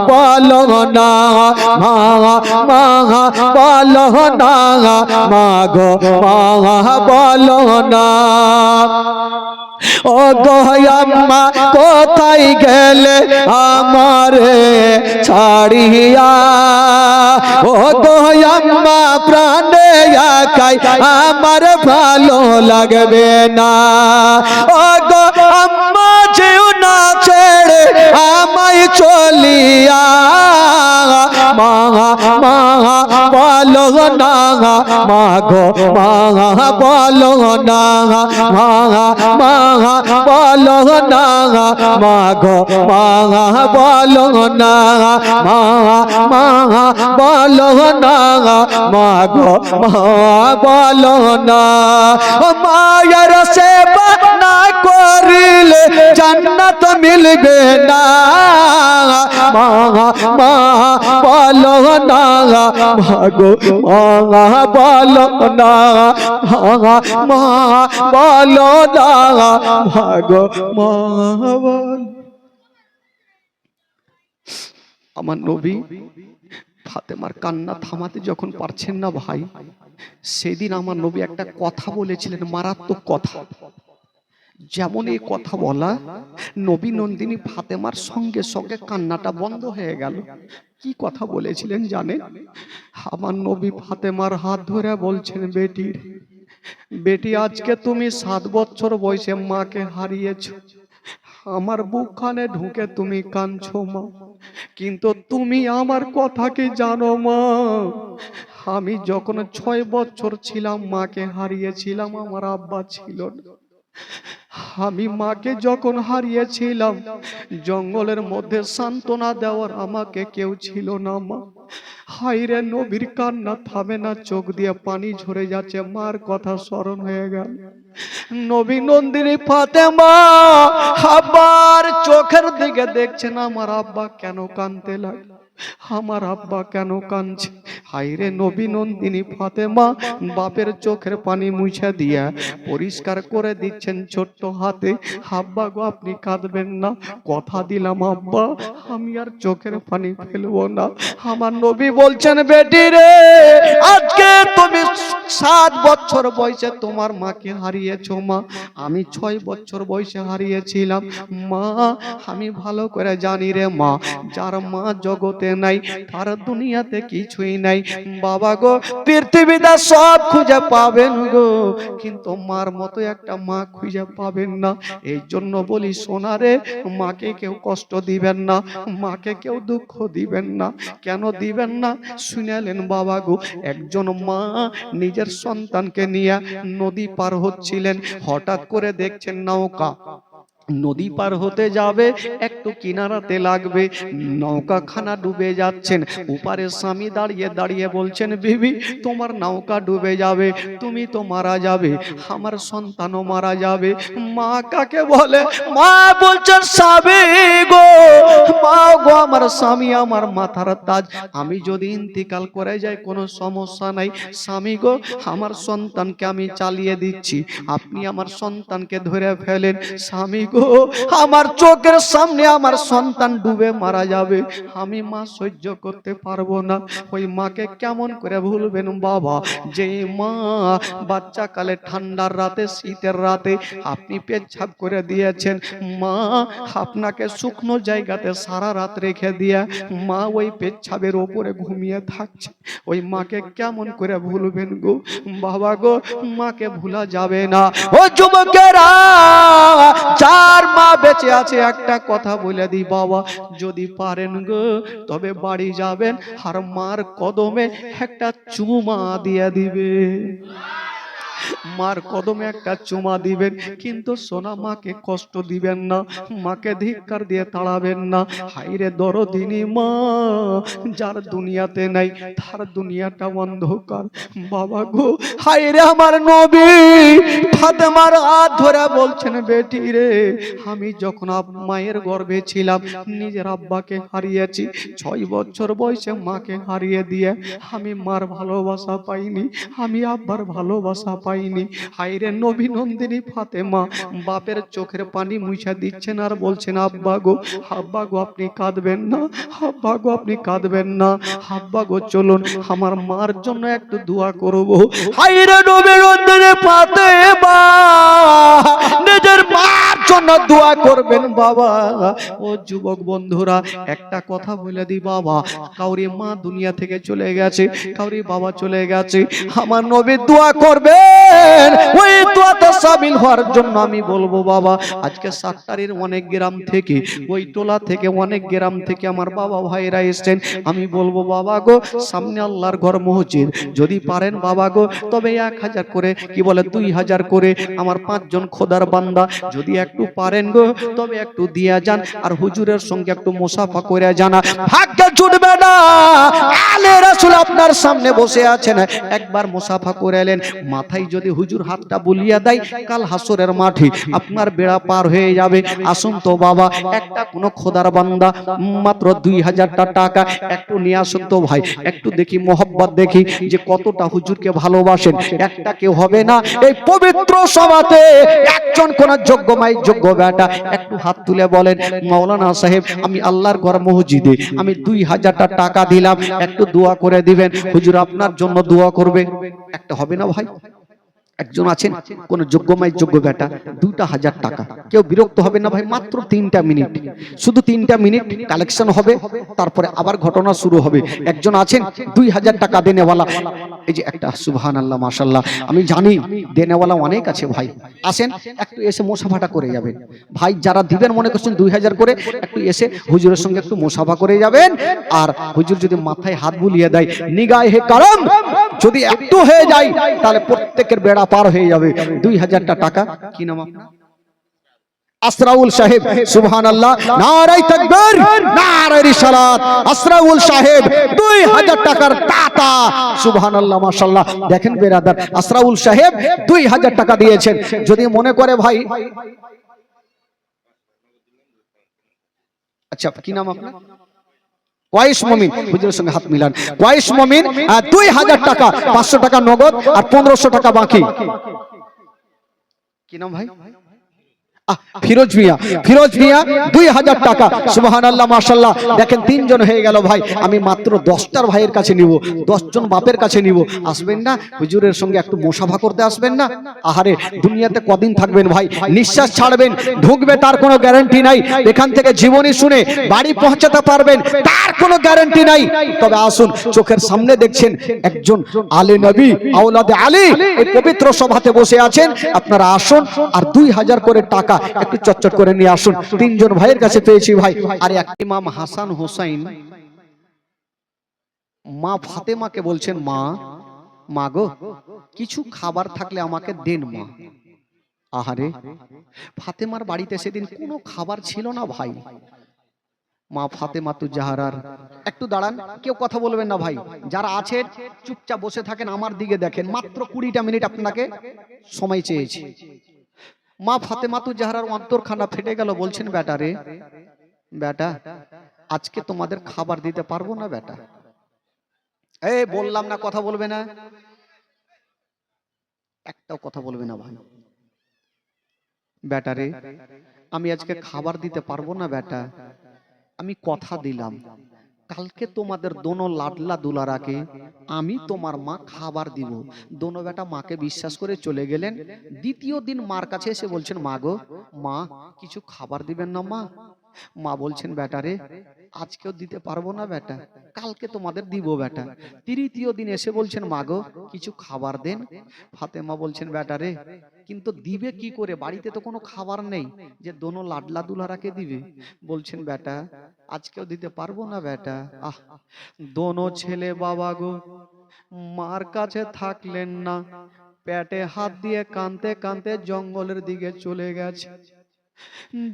বলো না, মা মা বলো না, মা গো মা বলো না। ও গো আম্মা কোথায় গেলে আমারে ছাড়িয়া, ও গো আম্মা প্রাণে একাই আমার ভালো লাগবে না, ও গো আম্মা যেও না ছেড়ে আমায় চলিয়া, মা মা বলো না, মা গো মা বলো না, মা মা বলো না, মা গো মা বলো না, মা মা বলো না, মা গো মা বলো না। মায়ের সেবা না করিলে জান্নাত মিলবে না, মা মা বলো না, মা গো মা বলো না, মা বলো না, মা গো মা বলো। আমার নবী ফাতেমার কান্না থামাতে যখন পারছেন না ভাই, সেদিন আমার নবী একটা কথা বলেছিলেন, মারাত্মক কথা। যেমন এই কথা বলা, নবী নন্দিনী ফাতেমার সঙ্গে সঙ্গে কান্নাটা বন্ধ হয়ে গেল। কি কথা বলেছিলেন জানেন? আমার নবী ফাতেমার হাত ধরে বলছেন, বেটি বেটি আজকে তুমি 7 বছর বয়সে মাকে হারিয়েছো, আমার বুকখানে ঢুকে তুমি কাঁদছো মা, কিন্তু তুমি আমার কথা কি জানো মা? আমি যখন 6 বছর ছিলাম মাকে হারিয়েছিলাম, আমার আব্বা ছিল না। আমি মাকে যখন হারিয়েছিলাম জঙ্গলের মধ্যে সান্ত্বনা দেওয়ার আমাকে কেউ ছিল না মা। হায়রে নবীর কান্না থামে না, চোখ দিয়ে পানি ঝরে যাচ্ছে, মার কথা স্মরণ হয়ে গেল। নবী নন্দিনী ফাতেমা আব্বার চোখের দিকে দেখছেন, আমার আব্বা কেন কাঁদতে লাগলো, আমার আব্বা কেন কাঁদছে। হায়রে নবী নন্দিনী ফাতেমা বাপের চোখের পানি মুছে দিয়া পরিষ্কার করে দিচ্ছেন ছোট্ট হাতে। আব্বা গো আপনি কাঁদবেন না, কথা দিলাম আব্বা আমি আর চোখের পানি ফেলবো না। আমার নবী বলছেন বেটি রে, আজকে তুমি 7 বছর বয়সে তোমার মাকে হারিয়েছো মা, আমি 6 বছর বয়সে হারিয়েছিলাম মা। আমি ভালো করে জানি রে মা, যার মা জগতে নাই তার দুনিয়াতে কিছুই নাই। বাবা গো পৃথিবীতে সব খুঁজে পাবেন গো, কিন্তু মার মতো একটা মা খুঁজে পাবেন না। এই জন্য বলি সোনারে, মাকে কেউ কষ্ট দিবেন না, মাকে কেউ দুঃখ দিবেন না। কেন দিবেন না শুনালেন বাবা গো। একজন মা নিজের সন্তানকে নিয়ে নদী পার হচ্ছিলেন, হঠাৎ করে দেখছেন নৌকা নদী পার হতে যাবে, একটু কিনারাতে লাগবে, নৌকা খানা ডুবে যাচ্ছেন। উপারে স্বামী দাঁড়িয়ে দাঁড়িয়ে বলছেন বিবি তোমার নৌকা ডুবে যাবে, তুমি তো মারা যাবে, আমার সন্তানও মারা যাবে। মা কাকে বলে? মা বলছেন স্বামী গো, মা গো আমার স্বামী আমার মাথার তাজ, আমি যদি ইন্তিকাল করে যাই কোনো সমস্যা নাই, স্বামী গো আমার সন্তানকে আমি চালিয়ে দিচ্ছি, আপনি আমার সন্তানকে ধরে ফেলেন। স্বামী গো আমার চোখের সামনে আমার সন্তান ডুবে মারা যাবে, আমি মা সহ্য করতে পারবো না। ওই মাকে কেমন করে ভুলবেন বাবা, যে মা বাচ্চা কালে ঠান্ডার রাতে শীতের রাতে আপনি পেচ্ছাপ করে দিয়েছেন, মা আপনাকে শুকনো জায়গাতে সারা রাত রেখে দিয়া মা ওই পেচ্ছাপের ওপরে ঘুমিয়ে থাকছে, ওই মাকে কেমন করে ভুলবেন গো বাবা গো? মাকে ভুলা যাবে না। ও যুবকেরা, যার মা বেঁচে আছে একটা কথা বলে দিই বাবা, যদি পারেন গো তবে বাড়ি যাবেন আর মার কদমে একটা চুমা দিয়ে দিবে, মার কদমে একটা চুমা দিবেন। কিন্তু সোনা মাকে কষ্ট দিবেন না, মাকে ধিক্কার দিয়ে তাড়াবেন না। হাইরে দরদিনী মা, যার দুনিয়াতে নাই তার দুনিয়াটা অন্ধকার বাবা গো। হাইরে আমার নবী ফাতেমার হাত ধরে বলছেন বেটি রে, আমি যখন মায়ের গর্ভে ছিলাম নিজের আব্বাকে হারিয়েছি, 6 বছর বয়সে মাকে হারিয়ে দিয়ে আমি মার ভালোবাসা পাইনি, আমি আব্বার ভালোবাসা পাইনি। হায়রে নবী নন্দিনী ফাতেমা বাপের চোখের পানি মুছা দিচ্ছেন আর বলছেন আব্বা গো আপনি কাঁদবেন না, আব্বা গো আপনি কাঁদবেন না, আব্বা গো চলুন আমার মার জন্য একটু দোয়া করব। হায়রে নবী নন্দিনী ফাতেমা নিজের মার জন্য দোয়া করবেন বাবা। ও যুবক বন্ধুরা, একটা কথা বলে দি বাবা, কাউরি মা দুনিয়া থেকে চলে গেছে, কাউরি বাবা চলে গেছে, আমার নবী দোয়া করবেন, ওই দোয়াতে শামিল হওয়ার জন্য আমি বলবো বাবা, আজকে সাতটারির অনেক গ্রাম থেকে, ওই টোলা থেকে, অনেক গ্রাম থেকে আমার বাবা ভাইরা এসেছেন। আমি বলবো বাবা গো, সামনে আল্লাহর ঘর মসজিদ, যদি পারেন বাবা গো তবে 1000 করে, কি বলে 2000 করে, আমার 5 জন খোদার বান্দা যদি একটু পারেন গো তবে একটু দিয়া যান, আর হুজুরের সঙ্গে একটু মুসাফা করে জানা, ভাগ্য জুটবে না। আলে রাসূল আপনার সামনে বসে আছেন, একবার মুসাফা করে এলেন, মাথায় যদি হুজুর হাতটা বুলিয়ে দেয়, কাল হাসরের মাঠে আপনার বেড়া পার হয়ে যাবে। আসুন তো বাবা, একটা কোন খোদার বান্দা মাত্র 2000 টাকা একটু নিয়ে আসুন তো ভাই, একটু দেখি মোহব্বত দেখি যে কতটা হুজুরকে ভালোবাসেন। একটা কেউ হবে না এই পবিত্র সভাতে, একজন কোন যোগ্য মাই যোগ্য বেটা একটু হাত তুলে বলেন মাওলানা সাহেব আমি আল্লাহর ঘর মসজিদে আমি 2000 টাকা দিলাম, একটু দোয়া করে দিবেন, হুজুর আপনার জন্য দোয়া করবে। একটা হবে না ভাই? একজন আছেন কোন যোগ্যময় যোগ্য বেটা 2000 টাকা, কেউ বিরক্ত হবে না ভাই, মাত্র 3টা মিনিট, শুধু 3টা মিনিট কালেকশন হবে, তারপরে আবার ঘটনা শুরু হবে। একজন আছেন 2000 টাকা দেনেওয়ালা, এই যে একটা সুবহানাল্লাহ মাশাআল্লাহ, আমি জানি দেনেওয়ালা অনেক আছে ভাই, আসেন একটু এসে মোসাফাটা করে যাবেন ভাই, যারা দিবেন মনে করছেন 2000 করে, একটু এসে হুজুরের সঙ্গে একটু মোসাফা করে যাবেন। আর হুজুর যদি মাথায় হাত বুলিয়ে দেয়, নিগাহে কারম যদি একটু হয়ে যায়, তাহলে প্রত্যেকের বেড়া পার হয়ে যাবে। 2000 টাকা, কি নাম আপনার? আসরাউল সাহেব, সুবহানাল্লাহ, নারায়ে তাকবীর, নারায়ে রিসালাত। আসরাউল সাহেব 2000 টাকার দাতা, সুবহানাল্লাহ মাশাআল্লাহ। দেখেন বেরাদার, আসরাউল সাহেব 2000 টাকা দিয়েছেন। যদি মনে করে ভাই, আচ্ছা কি নাম আপনার? কয়েস মমিন, হুজুরের সঙ্গে হাত মিলান। কয়েস মমিন 2000 টাকা, 500 টাকা নগদ আর 1500 টাকা বাকি। কি নাম ভাই? ফিরোজ মিয়া, ফিরোজ মিয়া 2000 টাকা, সুবহানাল্লাহ মাশাআল্লাহ। দেখেন 3 জন হয়ে গেল ভাই, আমি মাত্র 10টার ভাইয়ের কাছে নিব, 10 জন বাপের কাছে নিব। আসবেন না হুজুরের সঙ্গে একটু মোসাফা করতে, আসবেন না? আহারে দুনিয়াতে কদিন থাকবেন ভাই, নিঃশ্বাস ছাড়বেন, ঢুকবে তার কোনো গ্যারান্টি নাই, এখান থেকে জীবনী শুনে বাড়ি পৌঁছাতে পারবেন তার কোনো গ্যারান্টি নাই। তবে আসুন, চোখের সামনে দেখছেন একজন আলে নবী, আওলাদে আলী, এই পবিত্র সভাতে বসে আছেন, আপনারা আসুন আর 2000 করে টাকা একটু চটচট করে নিয়ে আসুন। 3 জন ভাইয়ের কাছে পেয়েছি ভাই। আর এক ইমাম হাসান হোসাইন মা ফাতেমাকে বলছেন, মা, মা গো, কিছু খাবার থাকলে আমাকে দেন মা। আহারে, ফাতেমার বাড়িতে সেদিন কোনো খাবার ছিল না ভাই। মা ফাতেমা তু জাহরার, একটু দাঁড়ান, কেউ কথা বলবেন না ভাই, যারা আছেন চুপচাপ বসে থাকেন, আমার দিকে দেখেন, মাত্র 20টা মিনিট আপনাকে সময় চেয়েছি। মা ফাতেমা তু জাহরার অন্তরখানা ফেটে গেল, বলছেন, বেটা রে, বেটা আজকে তোমাদের খাবার দিতে পারবো না বেটা। এই বললাম না কথা বলবে না, একটাও কথা বলবে না ভাই। বেটা রে, আমি আজকে খাবার দিতে পারবো না বেটা, আমি কথা দিলাম কালকে তোমাদের দোনো লাডলা দুলারাকে আমি তোমার মা খাবার দিব। দোনো বেটা মাকে বিশ্বাস করে চলে গেলেন। দ্বিতীয় দিন মার কাছে এসে বলছেন, মা গো, মা কিছু খাবার দিবেন না মা? মা বলছেন, বেটা রে, আজকেও দিতে পারবো না বেটা, কালকে তোমাদের দিব বেটা। তৃতীয় দিন এসে বলছেন, মা গো কিছু খাবার দেন। ফাতেমা বলছেন, বেটা রে, কিন্তু দিবে কি করে, বাড়িতে তো কোনো খাবার নেই যে দোনো লাডলা দুলারাকে দিবে। বলছেন, বেটা আজকেও দিতে পারবো না বেটা। আহ, দোনো ছেলে বাবা গো মার কাছে থাকলেন না, পেটে হাত দিয়ে কাঁদতে কাঁদতে জঙ্গলের দিকে চলে গেছে।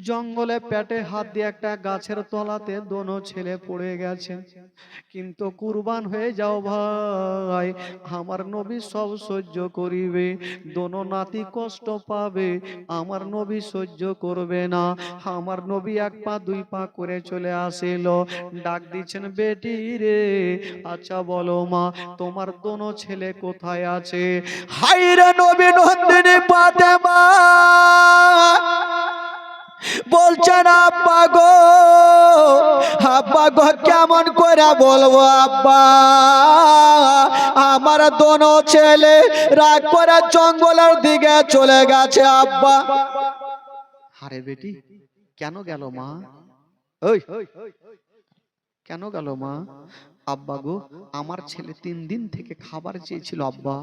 জঙ্গলে পেটে হাত দিয়ে একটা গাছের তলাতে দোনো ছেলে পড়ে গেছে। কিন্তু কুরবান হয়ে যাও ভাই, আমার নবী সব সহ্য করিবে, দোনো নাতি কষ্ট পাবে, আমার নবী সহ্য করবে না। আমার নবী 1 পা 2 পা করে চলে আসিল, ডাক দিচ্ছেন, বেটি রে, আচ্ছা বলো মা, তোমার দোনো ছেলে কোথায় আছে? হায়রে নবী নন্দিনী ফাতেমা বলছেন, আব্বা গো, আব্বা গো, কেমন করে বলবো আব্বা, আমার দোনো ছেলে রাগ করে জঙ্গলের দিকে চলে গেছে আব্বা। আরে বেটি, কেন গেল মা? ওই কেন গেল মা? আব্বা গো, আমার ছেলে 3 দিন থেকে খাবার চেয়েছিল আব্বা,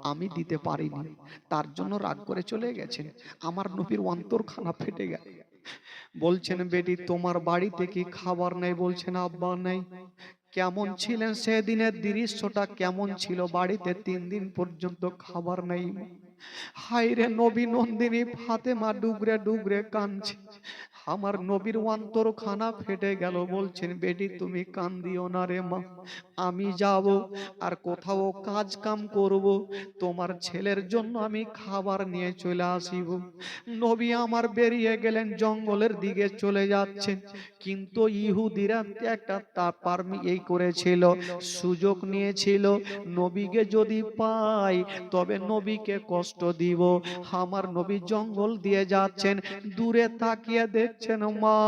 আমি দিতে পারিনি, তার জন্য রাগ করে চলে গেছে। আমার নবীর অন্তরখানা ফেটে গেল। বলছেন, বেটি তোমার বাড়িতে কি খাবার নেই? বলছেন, আব্বা নেই। কেমন ছিলেন সেদিনের দৃশ্যটা কেমন ছিল? বাড়িতে 3 দিন পর্যন্ত খাবার নেই। হায়রে নবী নন্দিনী ফাতেমা ডুগরে ডুগরে কাঁদছে। আমার নবীর অন্তরখানা ফেটে গেল। বলছেন, বেটি তুমি কান্দিও না রে মা, আমি যাব আর কোথাও কাজ কাম করব, তোমার ছেলের জন্য আমি খাবার নিয়ে চলে আসিব। নবী আমার বেরিয়ে গেলেন, জঙ্গলের দিকে চলে যাচ্ছেন। কিন্তু ইহুদিরা একটা এই করেছিল, সুযোগ নিয়েছিল, নবীকে যদি পাই তবে নবীকে কষ্ট দিব। আমার নবী জঙ্গল দিয়ে যাচ্ছেন, দূরে তাকিয়ে দেখ দেখছেন মা,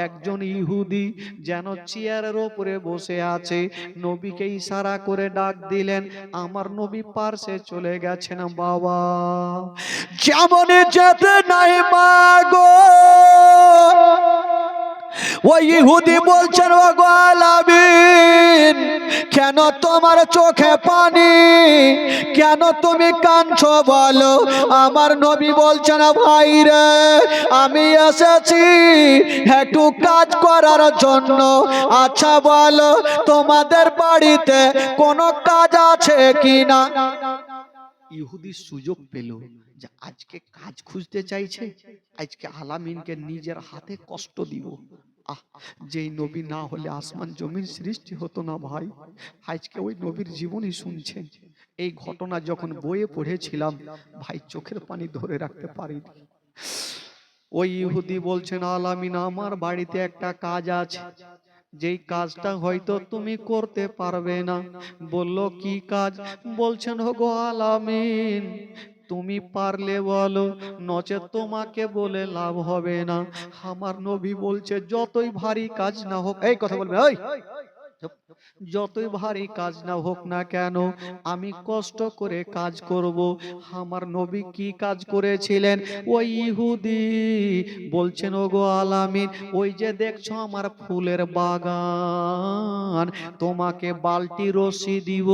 একজন ইহুদি যেন চেয়ারের উপরে বসে আছে, নবীকে ইশারা করে ডাক দিলেন, আমার নবী পার্শ্বে চলে গেছেন বাবা। যেমন যেতে নাই মা গো, ওই ইহুদি বলছেন, ও গো আলামিন, কেন তোমার চোখে পানি, কেন তুমি কাঁদছো বলো? আমার নবী বলছেন, ভাই রে, আমি এসেছি একটু কাজ করার জন্য। আচ্ছা বলো, তোমাদের বাড়িতে কোনো কাজ আছে কিনা? ইহুদি সুযোগ পেল যে আজকে কাজ খুঁজতে চাইছে, আজকে আলামিনকে নিজের হাতে কষ্ট দিব। আহ, যেই নবী না হলে আসমান জমিন সৃষ্টি হতো না ভাই। আজকে ওই নবীর জীবনই শুনছেন। এই ঘটনা যখন বইয়ে পড়েছিলাম ভাই, চোখের পানি ধরে রাখতে পারিনি। ওই ইহুদি বলছেন, আলামিন, আমার বাড়িতে একটা কাজ আছে, যেই কাজটা হয়তো তুমি করতে পারবে না। বলল, কি কাজ? বলছেন, হো গো আলামিন, তুমি পারলে বলো, নচেত তোমাকে বলে লাভ হবে না। আমার নবী বলছে, যতই ভারী কাজ না হোক, এই কথা বলবে, ওই যতই ভারী কাজ না হোক না কেন, আমি কষ্ট করে কাজ করব। আমার নবী কি কাজ করেছিলেন? ওই ইহুদি বলছেন, ও গো আলামিন, ওই যে দেখছো আমার ফুলের বাগান, তোমাকে বালতি রশি দিব,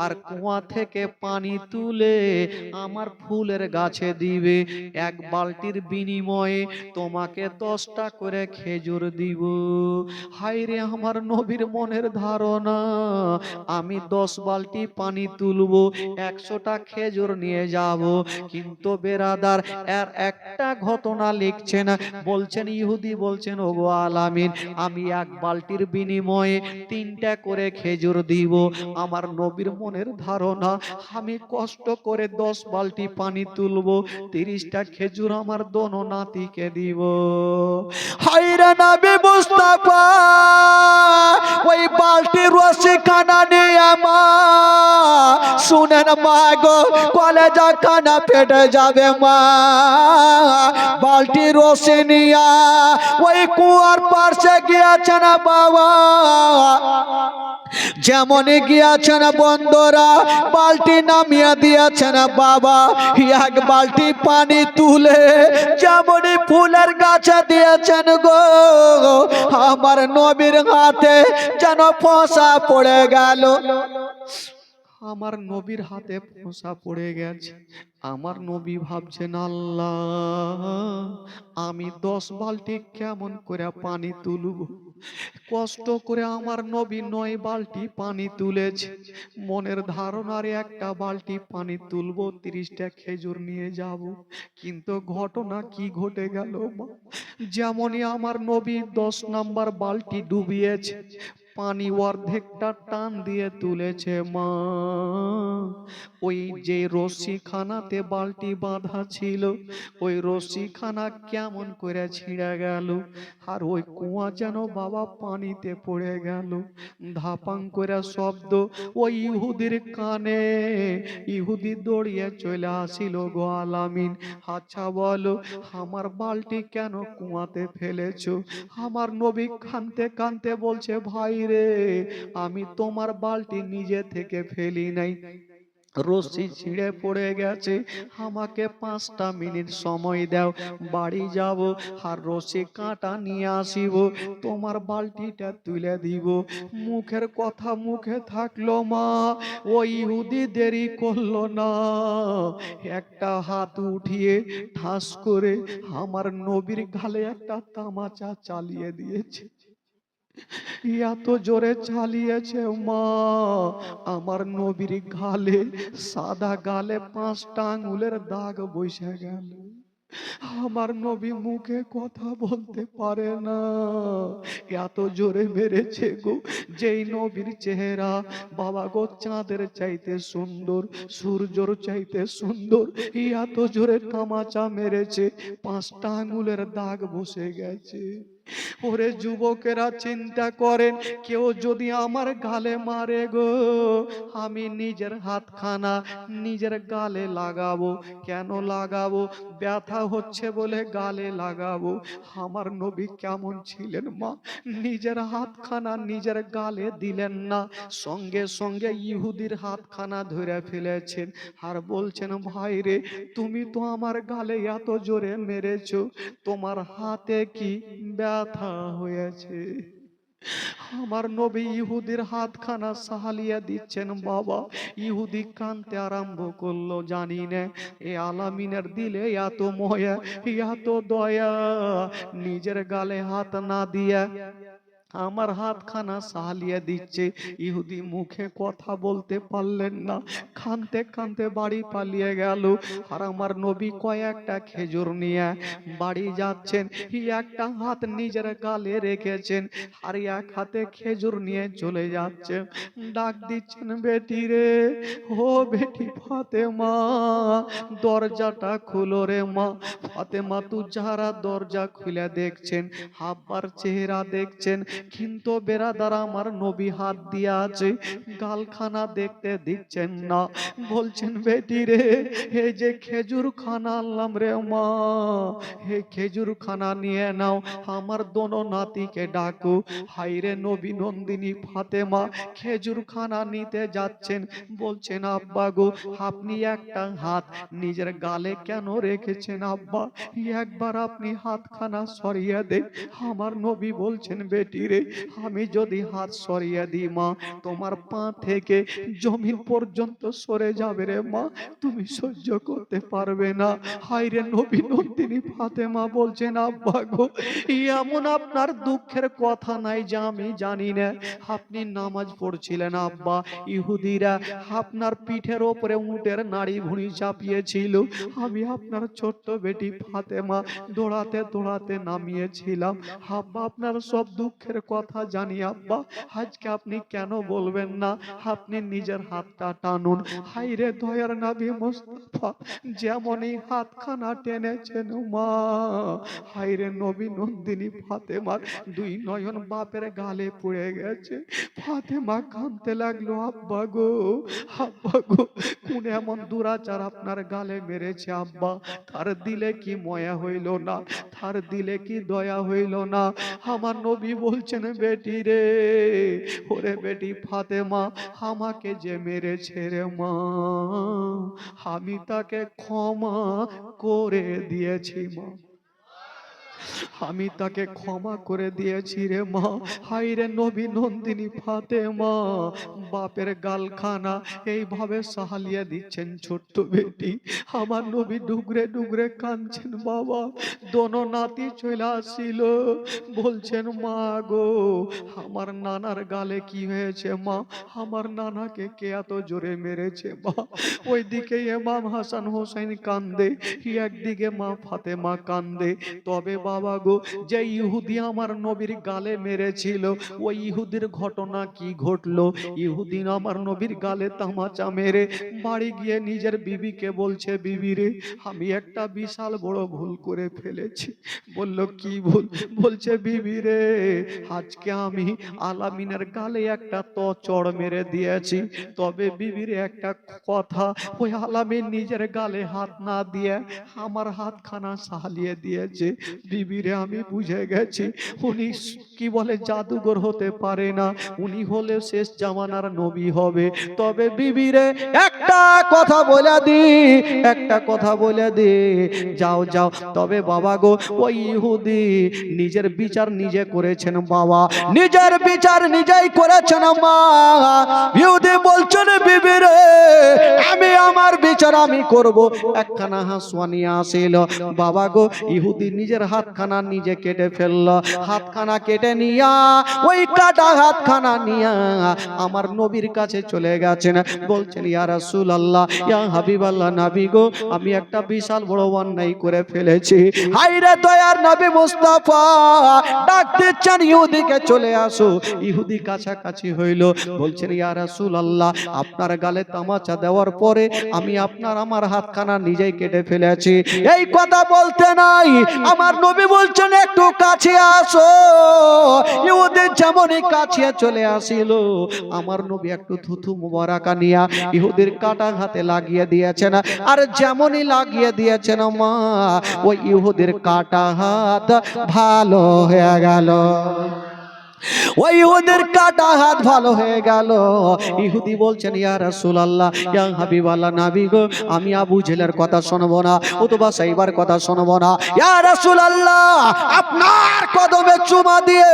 আর কুয়া থেকে পানি তুলে আমার ফুলের গাছে দিবে। এক বালতির বিনিময়ে তোমাকে 10টা করে খেজুর দিব। হায়রে আমার নবীর মনের ধারণা, আমি 10 বালতি পানি তুলবো, 100টা খেজুর নিয়ে যাব। কিন্তু বেরাদার, এর একটা ঘটনা লিখছেন, বলছেন ইহুদি বলছেন, ও গো আলামিন, আমি এক বালতির বিনিময়ে 3টা করে খেজুর দিব। আমার নবীর মনের ধারণা, আমি কষ্ট করে 10 বালতি পানি তুলবো, 30টা খেজুর আমার দোনো নাতিকে দিব। হায়রে নবী মুস্তাফা, ওই বালতি রশি খানা নিয়ে মা, শুনেন মা গো, কলেজা খানা ফেটে যাবে মা। বালতি রশি নিয়া ওই কুয়ার পাশে গিয়েছেন বাবা। যেমন গিয়েছেন বন্ধুরা, বালতি নামিয়ে দিয়েছেন বাবা। এক বালতি পানি তুলে যেমনই ফুলের গাছে দিয়েছেন গো, আমার নবীর হাতে যেন ফোঁসা পড়ে গেল। আমার নবীর হাতে ফোঁসা পড়ে গেছে। আমার নবী ভাবছেন, আল্লাহ, আমি 10 বালতি কেমন করে পানি তুলব? কষ্ট করে আমার নবী 9 বালতি পানি তুলেছে। মনের ধারণার একটা বালতি পানি তুলবো, 30টা খেজুর নিয়ে যাব। কিন্তু ঘটনা কি ঘটে গেল মা? যেমনই আমার নবী 10 নাম্বার বালতি ডুবিয়েছে, পানি অর্ধেকটা টান দিয়ে তুলেছে মা, ওই যে রশি খানাতে বালতি বাঁধা ছিল, ওই রশি খানা কেমন করে ছিঁড়ে গেল, আর ওই কুয়া যেন বাবা পানিতে পড়ে গেল। ধাপাং করে শব্দ ওই ইহুদির কানে। ইহুদি দৌড়িয়ে চলে আসিল, গো আলামিন, আচ্ছা বলো, আমার বালতি কেন কুয়াতে ফেলেছো? আমার নবী কাঁদতে কাঁদতে বলছে, ভাই রে, আমি তোমার বালতি নিজে থেকে ফেলি নাই, রশি ছিঁড়ে পড়ে গেছে। আমাকে 5টা মিনিট সময় দাও, বাড়ি যাব আর রশি কাঁটা নিয়ে আসিব, তোমার বালতিটা তুলে দিব। মুখের কথা মুখে থাকলো মা, ওই ইহুদি দেরি করলো না, একটা হাত উঠিয়ে ঠাস করে আমার নবীর গালে একটা তামাচা চালিয়ে দিয়েছে। এত জোরে চালিয়েছে মা, আমার নবীর গালে, সাদা গালে 5টা আঙ্গুলের দাগ বসে গেল। আমার নবী মুখে কথা বলতে পারে না, এত জোরে মেরেছে গো। যেই নবীর চেহারা বাবা গো চাঁদের চাইতে সুন্দর, সূর্যর চাইতে সুন্দর, এত জোরে তামাচা মেরেছে, 5টা আঙ্গুলের দাগ বসে গেছে। ওরে যুবকেরা চিন্তা করেন, কেউ যদি আমার গালে মারে গো, আমি নিজের হাতখানা নিজের গালে লাগাবো। কেন লাগাবো? ব্যথা হচ্ছে বলে গালে লাগাবো। আমার নবী কেমন ছিলেন মা, নিজের হাতখানা নিজের গালে দিলেন না, সঙ্গে সঙ্গে ইহুদির হাতখানা ধরে ফেলেছেন আর বলছেন, ভাই রে, তুমি তো আমার গালে এত জোরে মেরেছো, তোমার হাতে কি ব্যথা হয়েছে? আমার নবী ইহুদির হাতখানা সাহালিয়া দিচ্ছেন। বাবা, ইহুদি কানতে আরম্ভ করলো, জানি না এ আলামিনের দিলে এত ময়া, এত দয়া, নিজের গালে হাত না দিয়া আমার হাতখানা সাহালিয়ে দিচ্ছে। ইহুদি মুখে কথা বলতে পারলেন না, কাঁদতে কাঁদতে বাড়ি পালিয়ে গেল। আর আমার নবী কয়েকটা খেজুর নিয়ে বাড়ি যাচ্ছেন, একটা হাত নিজের গালে রেখেছেন আর এক হাতে খেজুর নিয়ে চলে যাচ্ছেন। ডাক দিচ্ছেন, বেটি রে, ও বেটি ফাতেমা, দরজাটা খুলো রে মা। ফাতেমা তু যারা দরজা খুলে দেখছেন, আব্বার চেহারা দেখছেন, কিন্তু বেরাদার আমার নবী হাত দিয়া আছে, গালখানা দেখতে দিচ্ছেন না। বলছেন, বেটি রে, এই যে খেজুর খানা আনলাম রে মা, এই খেজুর খানা নিয়ে নাও, আমার দোনো নাতিকে ডাকো। হাইরে নবী নন্দিনী ফাতেমা খেজুর খানা নিতে যাচ্ছেন। বলছেন, আব্বা গো, আপনি একটা হাত নিজের গালে কেন রেখেছেন আব্বা? একবার আপনি হাতখানা সরিয়ে দেন। আমার নবী বলছেন, বেটি রে, আমি যদি হাত সরিয়ে দিই মা, তোমার পা থেকে জমিন পর্যন্ত সরে যাবে রে মা, তুমি সহ্য করতে পারবে না। হায়রে নবী নন্দিনী ফাতেমা বলছেন, আব্বা গো, এমন আপনার দুঃখের কথা নাই যে আমি জানি না। আপনি নামাজ পড়ছিলেন আব্বা, ইহুদিরা আপনার পিঠের ওপরে উটের নাড়ি ভুঁড়ি চাপিয়েছিল, আমি আপনার ছোট্ট বেটি ফাতেমা দৌড়াতে দৌড়াতে নামিয়েছিলাম। আব্বা, আপনার সব দুঃখের কথা জানি আব্বা, আজকে আপনি কেন বলবেন না? আপনি নিজের হাতটা টানুন। হায়রে দয়ার নবী মুস্তাফা যেমনই হাতখানা টেনেছেন মা, হায়রে নবী নন্দিনী ফাতেমার দুই নয়ন বাপের গালে পড়ে গেছে। ফাতেমা কাঁদতে লাগলো, আব্বা গো, আব্বা গো, কোন এমন দুরাচার আপনার গালে মেরেছে আব্বা? তার দিলে কি ময়া হইল না? তার দিলে কি দয়া হইল না? আমার নবী বলছেন, বেটি রে, ওরে বেটি ফাতেমা, আমাকে যে মেরেছে রে মা, আমি তাকে ক্ষমা করে দিয়েছি মা, আমি তাকে ক্ষমা করে দিয়েছি রে মা। হায়রে নবী নন্দিনী ফাতেমা বাপের গালখানা এইভাবে সাহালিয়ে দিচ্ছেন ছোট্ট বেটি। আমার নবী ডুগরে ডুগরে কাঁদছেন। বাবা, দোনো নাতি চলে আসিল, বলছেন, মা গো, আমার নানার গালে কি হয়েছে মা? আমার নানাকে কে এত জোরে মেরেছে মা? ওইদিকে ইমাম হাসান হোসেন কান্দে, একদিকে মা ফাতেমা কান্দে। তবে বাবা গো, যে ইহুদি আমার নবীর গালে মেরেছিল, ওই ইহুদির ঘটনা কি ঘটলো? ইহুদি আমার নবীর গালে তামাচা মেরে বাড়ি গিয়ে নিজের বিবিকে বলছে, বিবি রে, আমি একটা বিশাল বড় ভুল করে ফেলেছি। বলল, কি ভুল? বলছে, বিবি রে, আজকে আমি আলামিনের গালে একটা চড় মেরে দিয়েছি। তবে বিবির একটা কথা, ওই আলামিন নিজের গালে হাত না দিয়ে আমার হাতখানা সাহালিয়ে দিয়েছে। বিবিরে, আমি বুঝে গেছি উনি কি বলে জাদুঘর হতে পারে না, উনি হলে শেষ জামানার নবী হবে। তবে বিবিরে একটা কথা বলে দি, একটা কথা বলে দি, যাও যাও। তবে বাবা গো, ওই ইহুদি নিজের বিচার নিজে করেছেন বাবা, নিজের বিচার নিজেই করেছেন মা। ইহুদি বলছেন, বিবিরে, আমি আমার বিচার আমি করব। একখানা হাসুয়া নিয়ে আসিল। বাবা গো, ইহুদি নিজের হাতখানা নিজে কেটে ফেললো। হাতখানা কেটে নিয়া, ওই কাটা হাতখানা নিয়া আমার নবীর কাছে চলে গেছেন। বলছেন, ইয়া রাসূলুল্লাহ, ইয়া হাবিবাল্লাহ, নবী গো, আমি একটা বিশাল বড় অন্যায় করে ফেলেছি। হায়রে দয়ার নবী মুস্তাফা ডাক দিচ্ছেন, ইহুদিকে চলে আসো। ইহুদি কাছাকাছি হইল। বলছেন, ইয়া রাসূলুল্লাহ, আপনার গালে তামাচা দেওয়ার পরে আমি আমার হাতখানা নিজেই কেটে ফেলেছি। এই কথা বলতে নাই, আমার নবী বলছেন একটু কাছে আসো। ইহুদি যেমনই কাছে চলে আসিল, আমার নবী একটু থুথু মুবারাকা নিয়া ইহুদির কাটা হাতে লাগিয়ে দিয়েছেন। আর যেমনই লাগিয়ে দিয়েছেন মা, ওই ইহুদির কাটা হাত ভালো হয়ে গেল। ওই ইহুদির কাটা হাত ভালো হয়ে গেল। ইহুদি বলছেন, ইয়া রাসূলুল্লাহ, ইয়া হাবিবাল্লাহ, নবী গো, আমি আবু জেহেলের কথা শুনবো না, উতবা সাইবার কথা শুনবো না। ইয়া রাসূলুল্লাহ, আপনার কদমে চুমা দিয়ে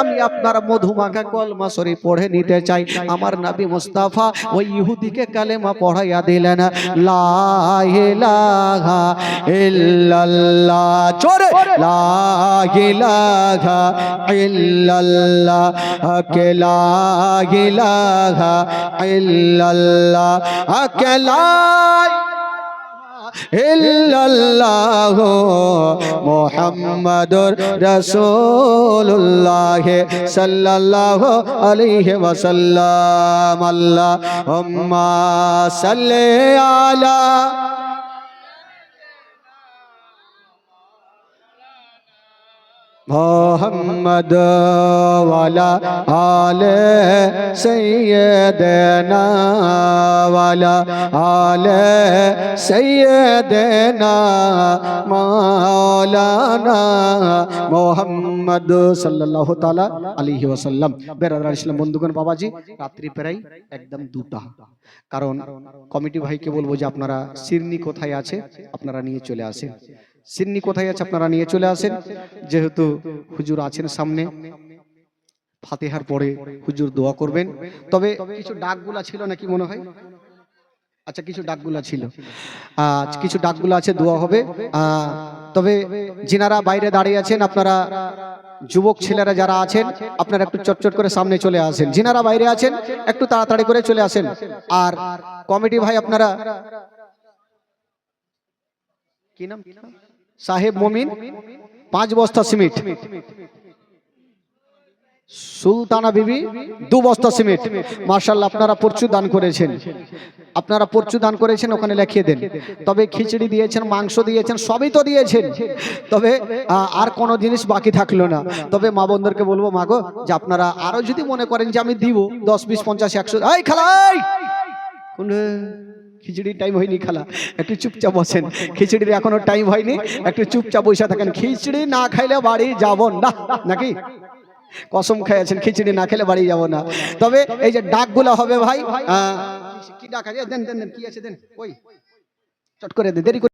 আমি আপনার মধুমাখা কলমা শরীফ পড়ে নিতে চাই। আমার নবী মুস্তাফা ওই ইহুদিকে কালেমা পড়াইয়া দিলেন, লা ইলাহা ইল্লাল্লাহ, জোরে লা ইলাহা ইল্লাল্লাহ, কে লা ইলাহা ইল্লাল্লাহ, কে লা ইল্লাল্লাহ মুহাম্মাদুর রাসূলুল্লাহ সাল্লাল্লাহু আলাইহি ওয়াসাল্লাম। আল্লাহুম্মা সাল্লি আলা মুহাম্মদ ওয়ালা আলে সাইয়্যিদিনা ওয়ালা আলে সাইয়্যিদিনা মাওলানা মুহাম্মদ সাল্লাল্লাহু তাআলা আলাইহি ওয়াসাল্লাম। বেরাদার ইসলাম বন্ধুগণ, বাবাজি, রাত্রি প্রায় একদম 2টা। কারণ কমিটি ভাইকে বলবো যে আপনারা সিরনি কোথায় আছে আপনারা নিয়ে চলে আসেন। সিন্নি কোথায় আছে আপনারা নিয়ে চলে আসেন। যেহেতু হুজুর আছেন সামনে, ফাতিহার পরে হুজুর দোয়া করবেন। তবে কিছু ডাকগুলা ছিল নাকি মনে হয়? আচ্ছা, কিছু ডাকগুলা ছিল, কিছু ডাকগুলা আছে, দোয়া হবে। তবে যিনারা বাইরে দাঁড়িয়ে আছেন, আপনারা যুবক ছেলেরা যারা আছেন, আপনারা একটু চটচট করে সামনে চলে আসেন। যিনারা বাইরে আছেন একটু তাড়াতাড়ি করে চলে আসেন। আর কমিটি ভাই আপনারা, কি নাম? সাহেব মমিন 5 বস্তা সিমেন্ট, সুলতানা বিবি 2 বস্তা সিমেন্ট। মাশাআল্লাহ, আপনারা প্রচুর দান করেছেন, আপনারা প্রচুর দান করেছেন, ওখানে লিখিয়ে দেন। তবে খিচুড়ি দিয়েছেন, মাংস দিয়েছেন, সবই তো দিয়েছেন, তবে আর কোনো জিনিস বাকি থাকলো না। তবে মা বোনদেরকে বলবো, মা গো, যে আপনারা আরো যদি মনে করেন যে আমি দিব 10, 20, 50, 100, এই খালাই কোন খিচুড়ির টাইম হয়নি, খালা একটু চুপচাপ বসেন। খিচুড়ির এখনো টাইম হয়নি, একটু চুপচাপ বসে থাকেন। খিচুড়ি না খাইলে বাড়ি যাব না, নাকি কসম খেয়েছেন খিচুড়ি না খেলে বাড়ি যাব না। তবে এই যে ডাকগুলো হবে ভাই, কি ডাক আছে? দেন দেন দেন, কি আছে দেন, ওই চট করে দেন, দেরি করে।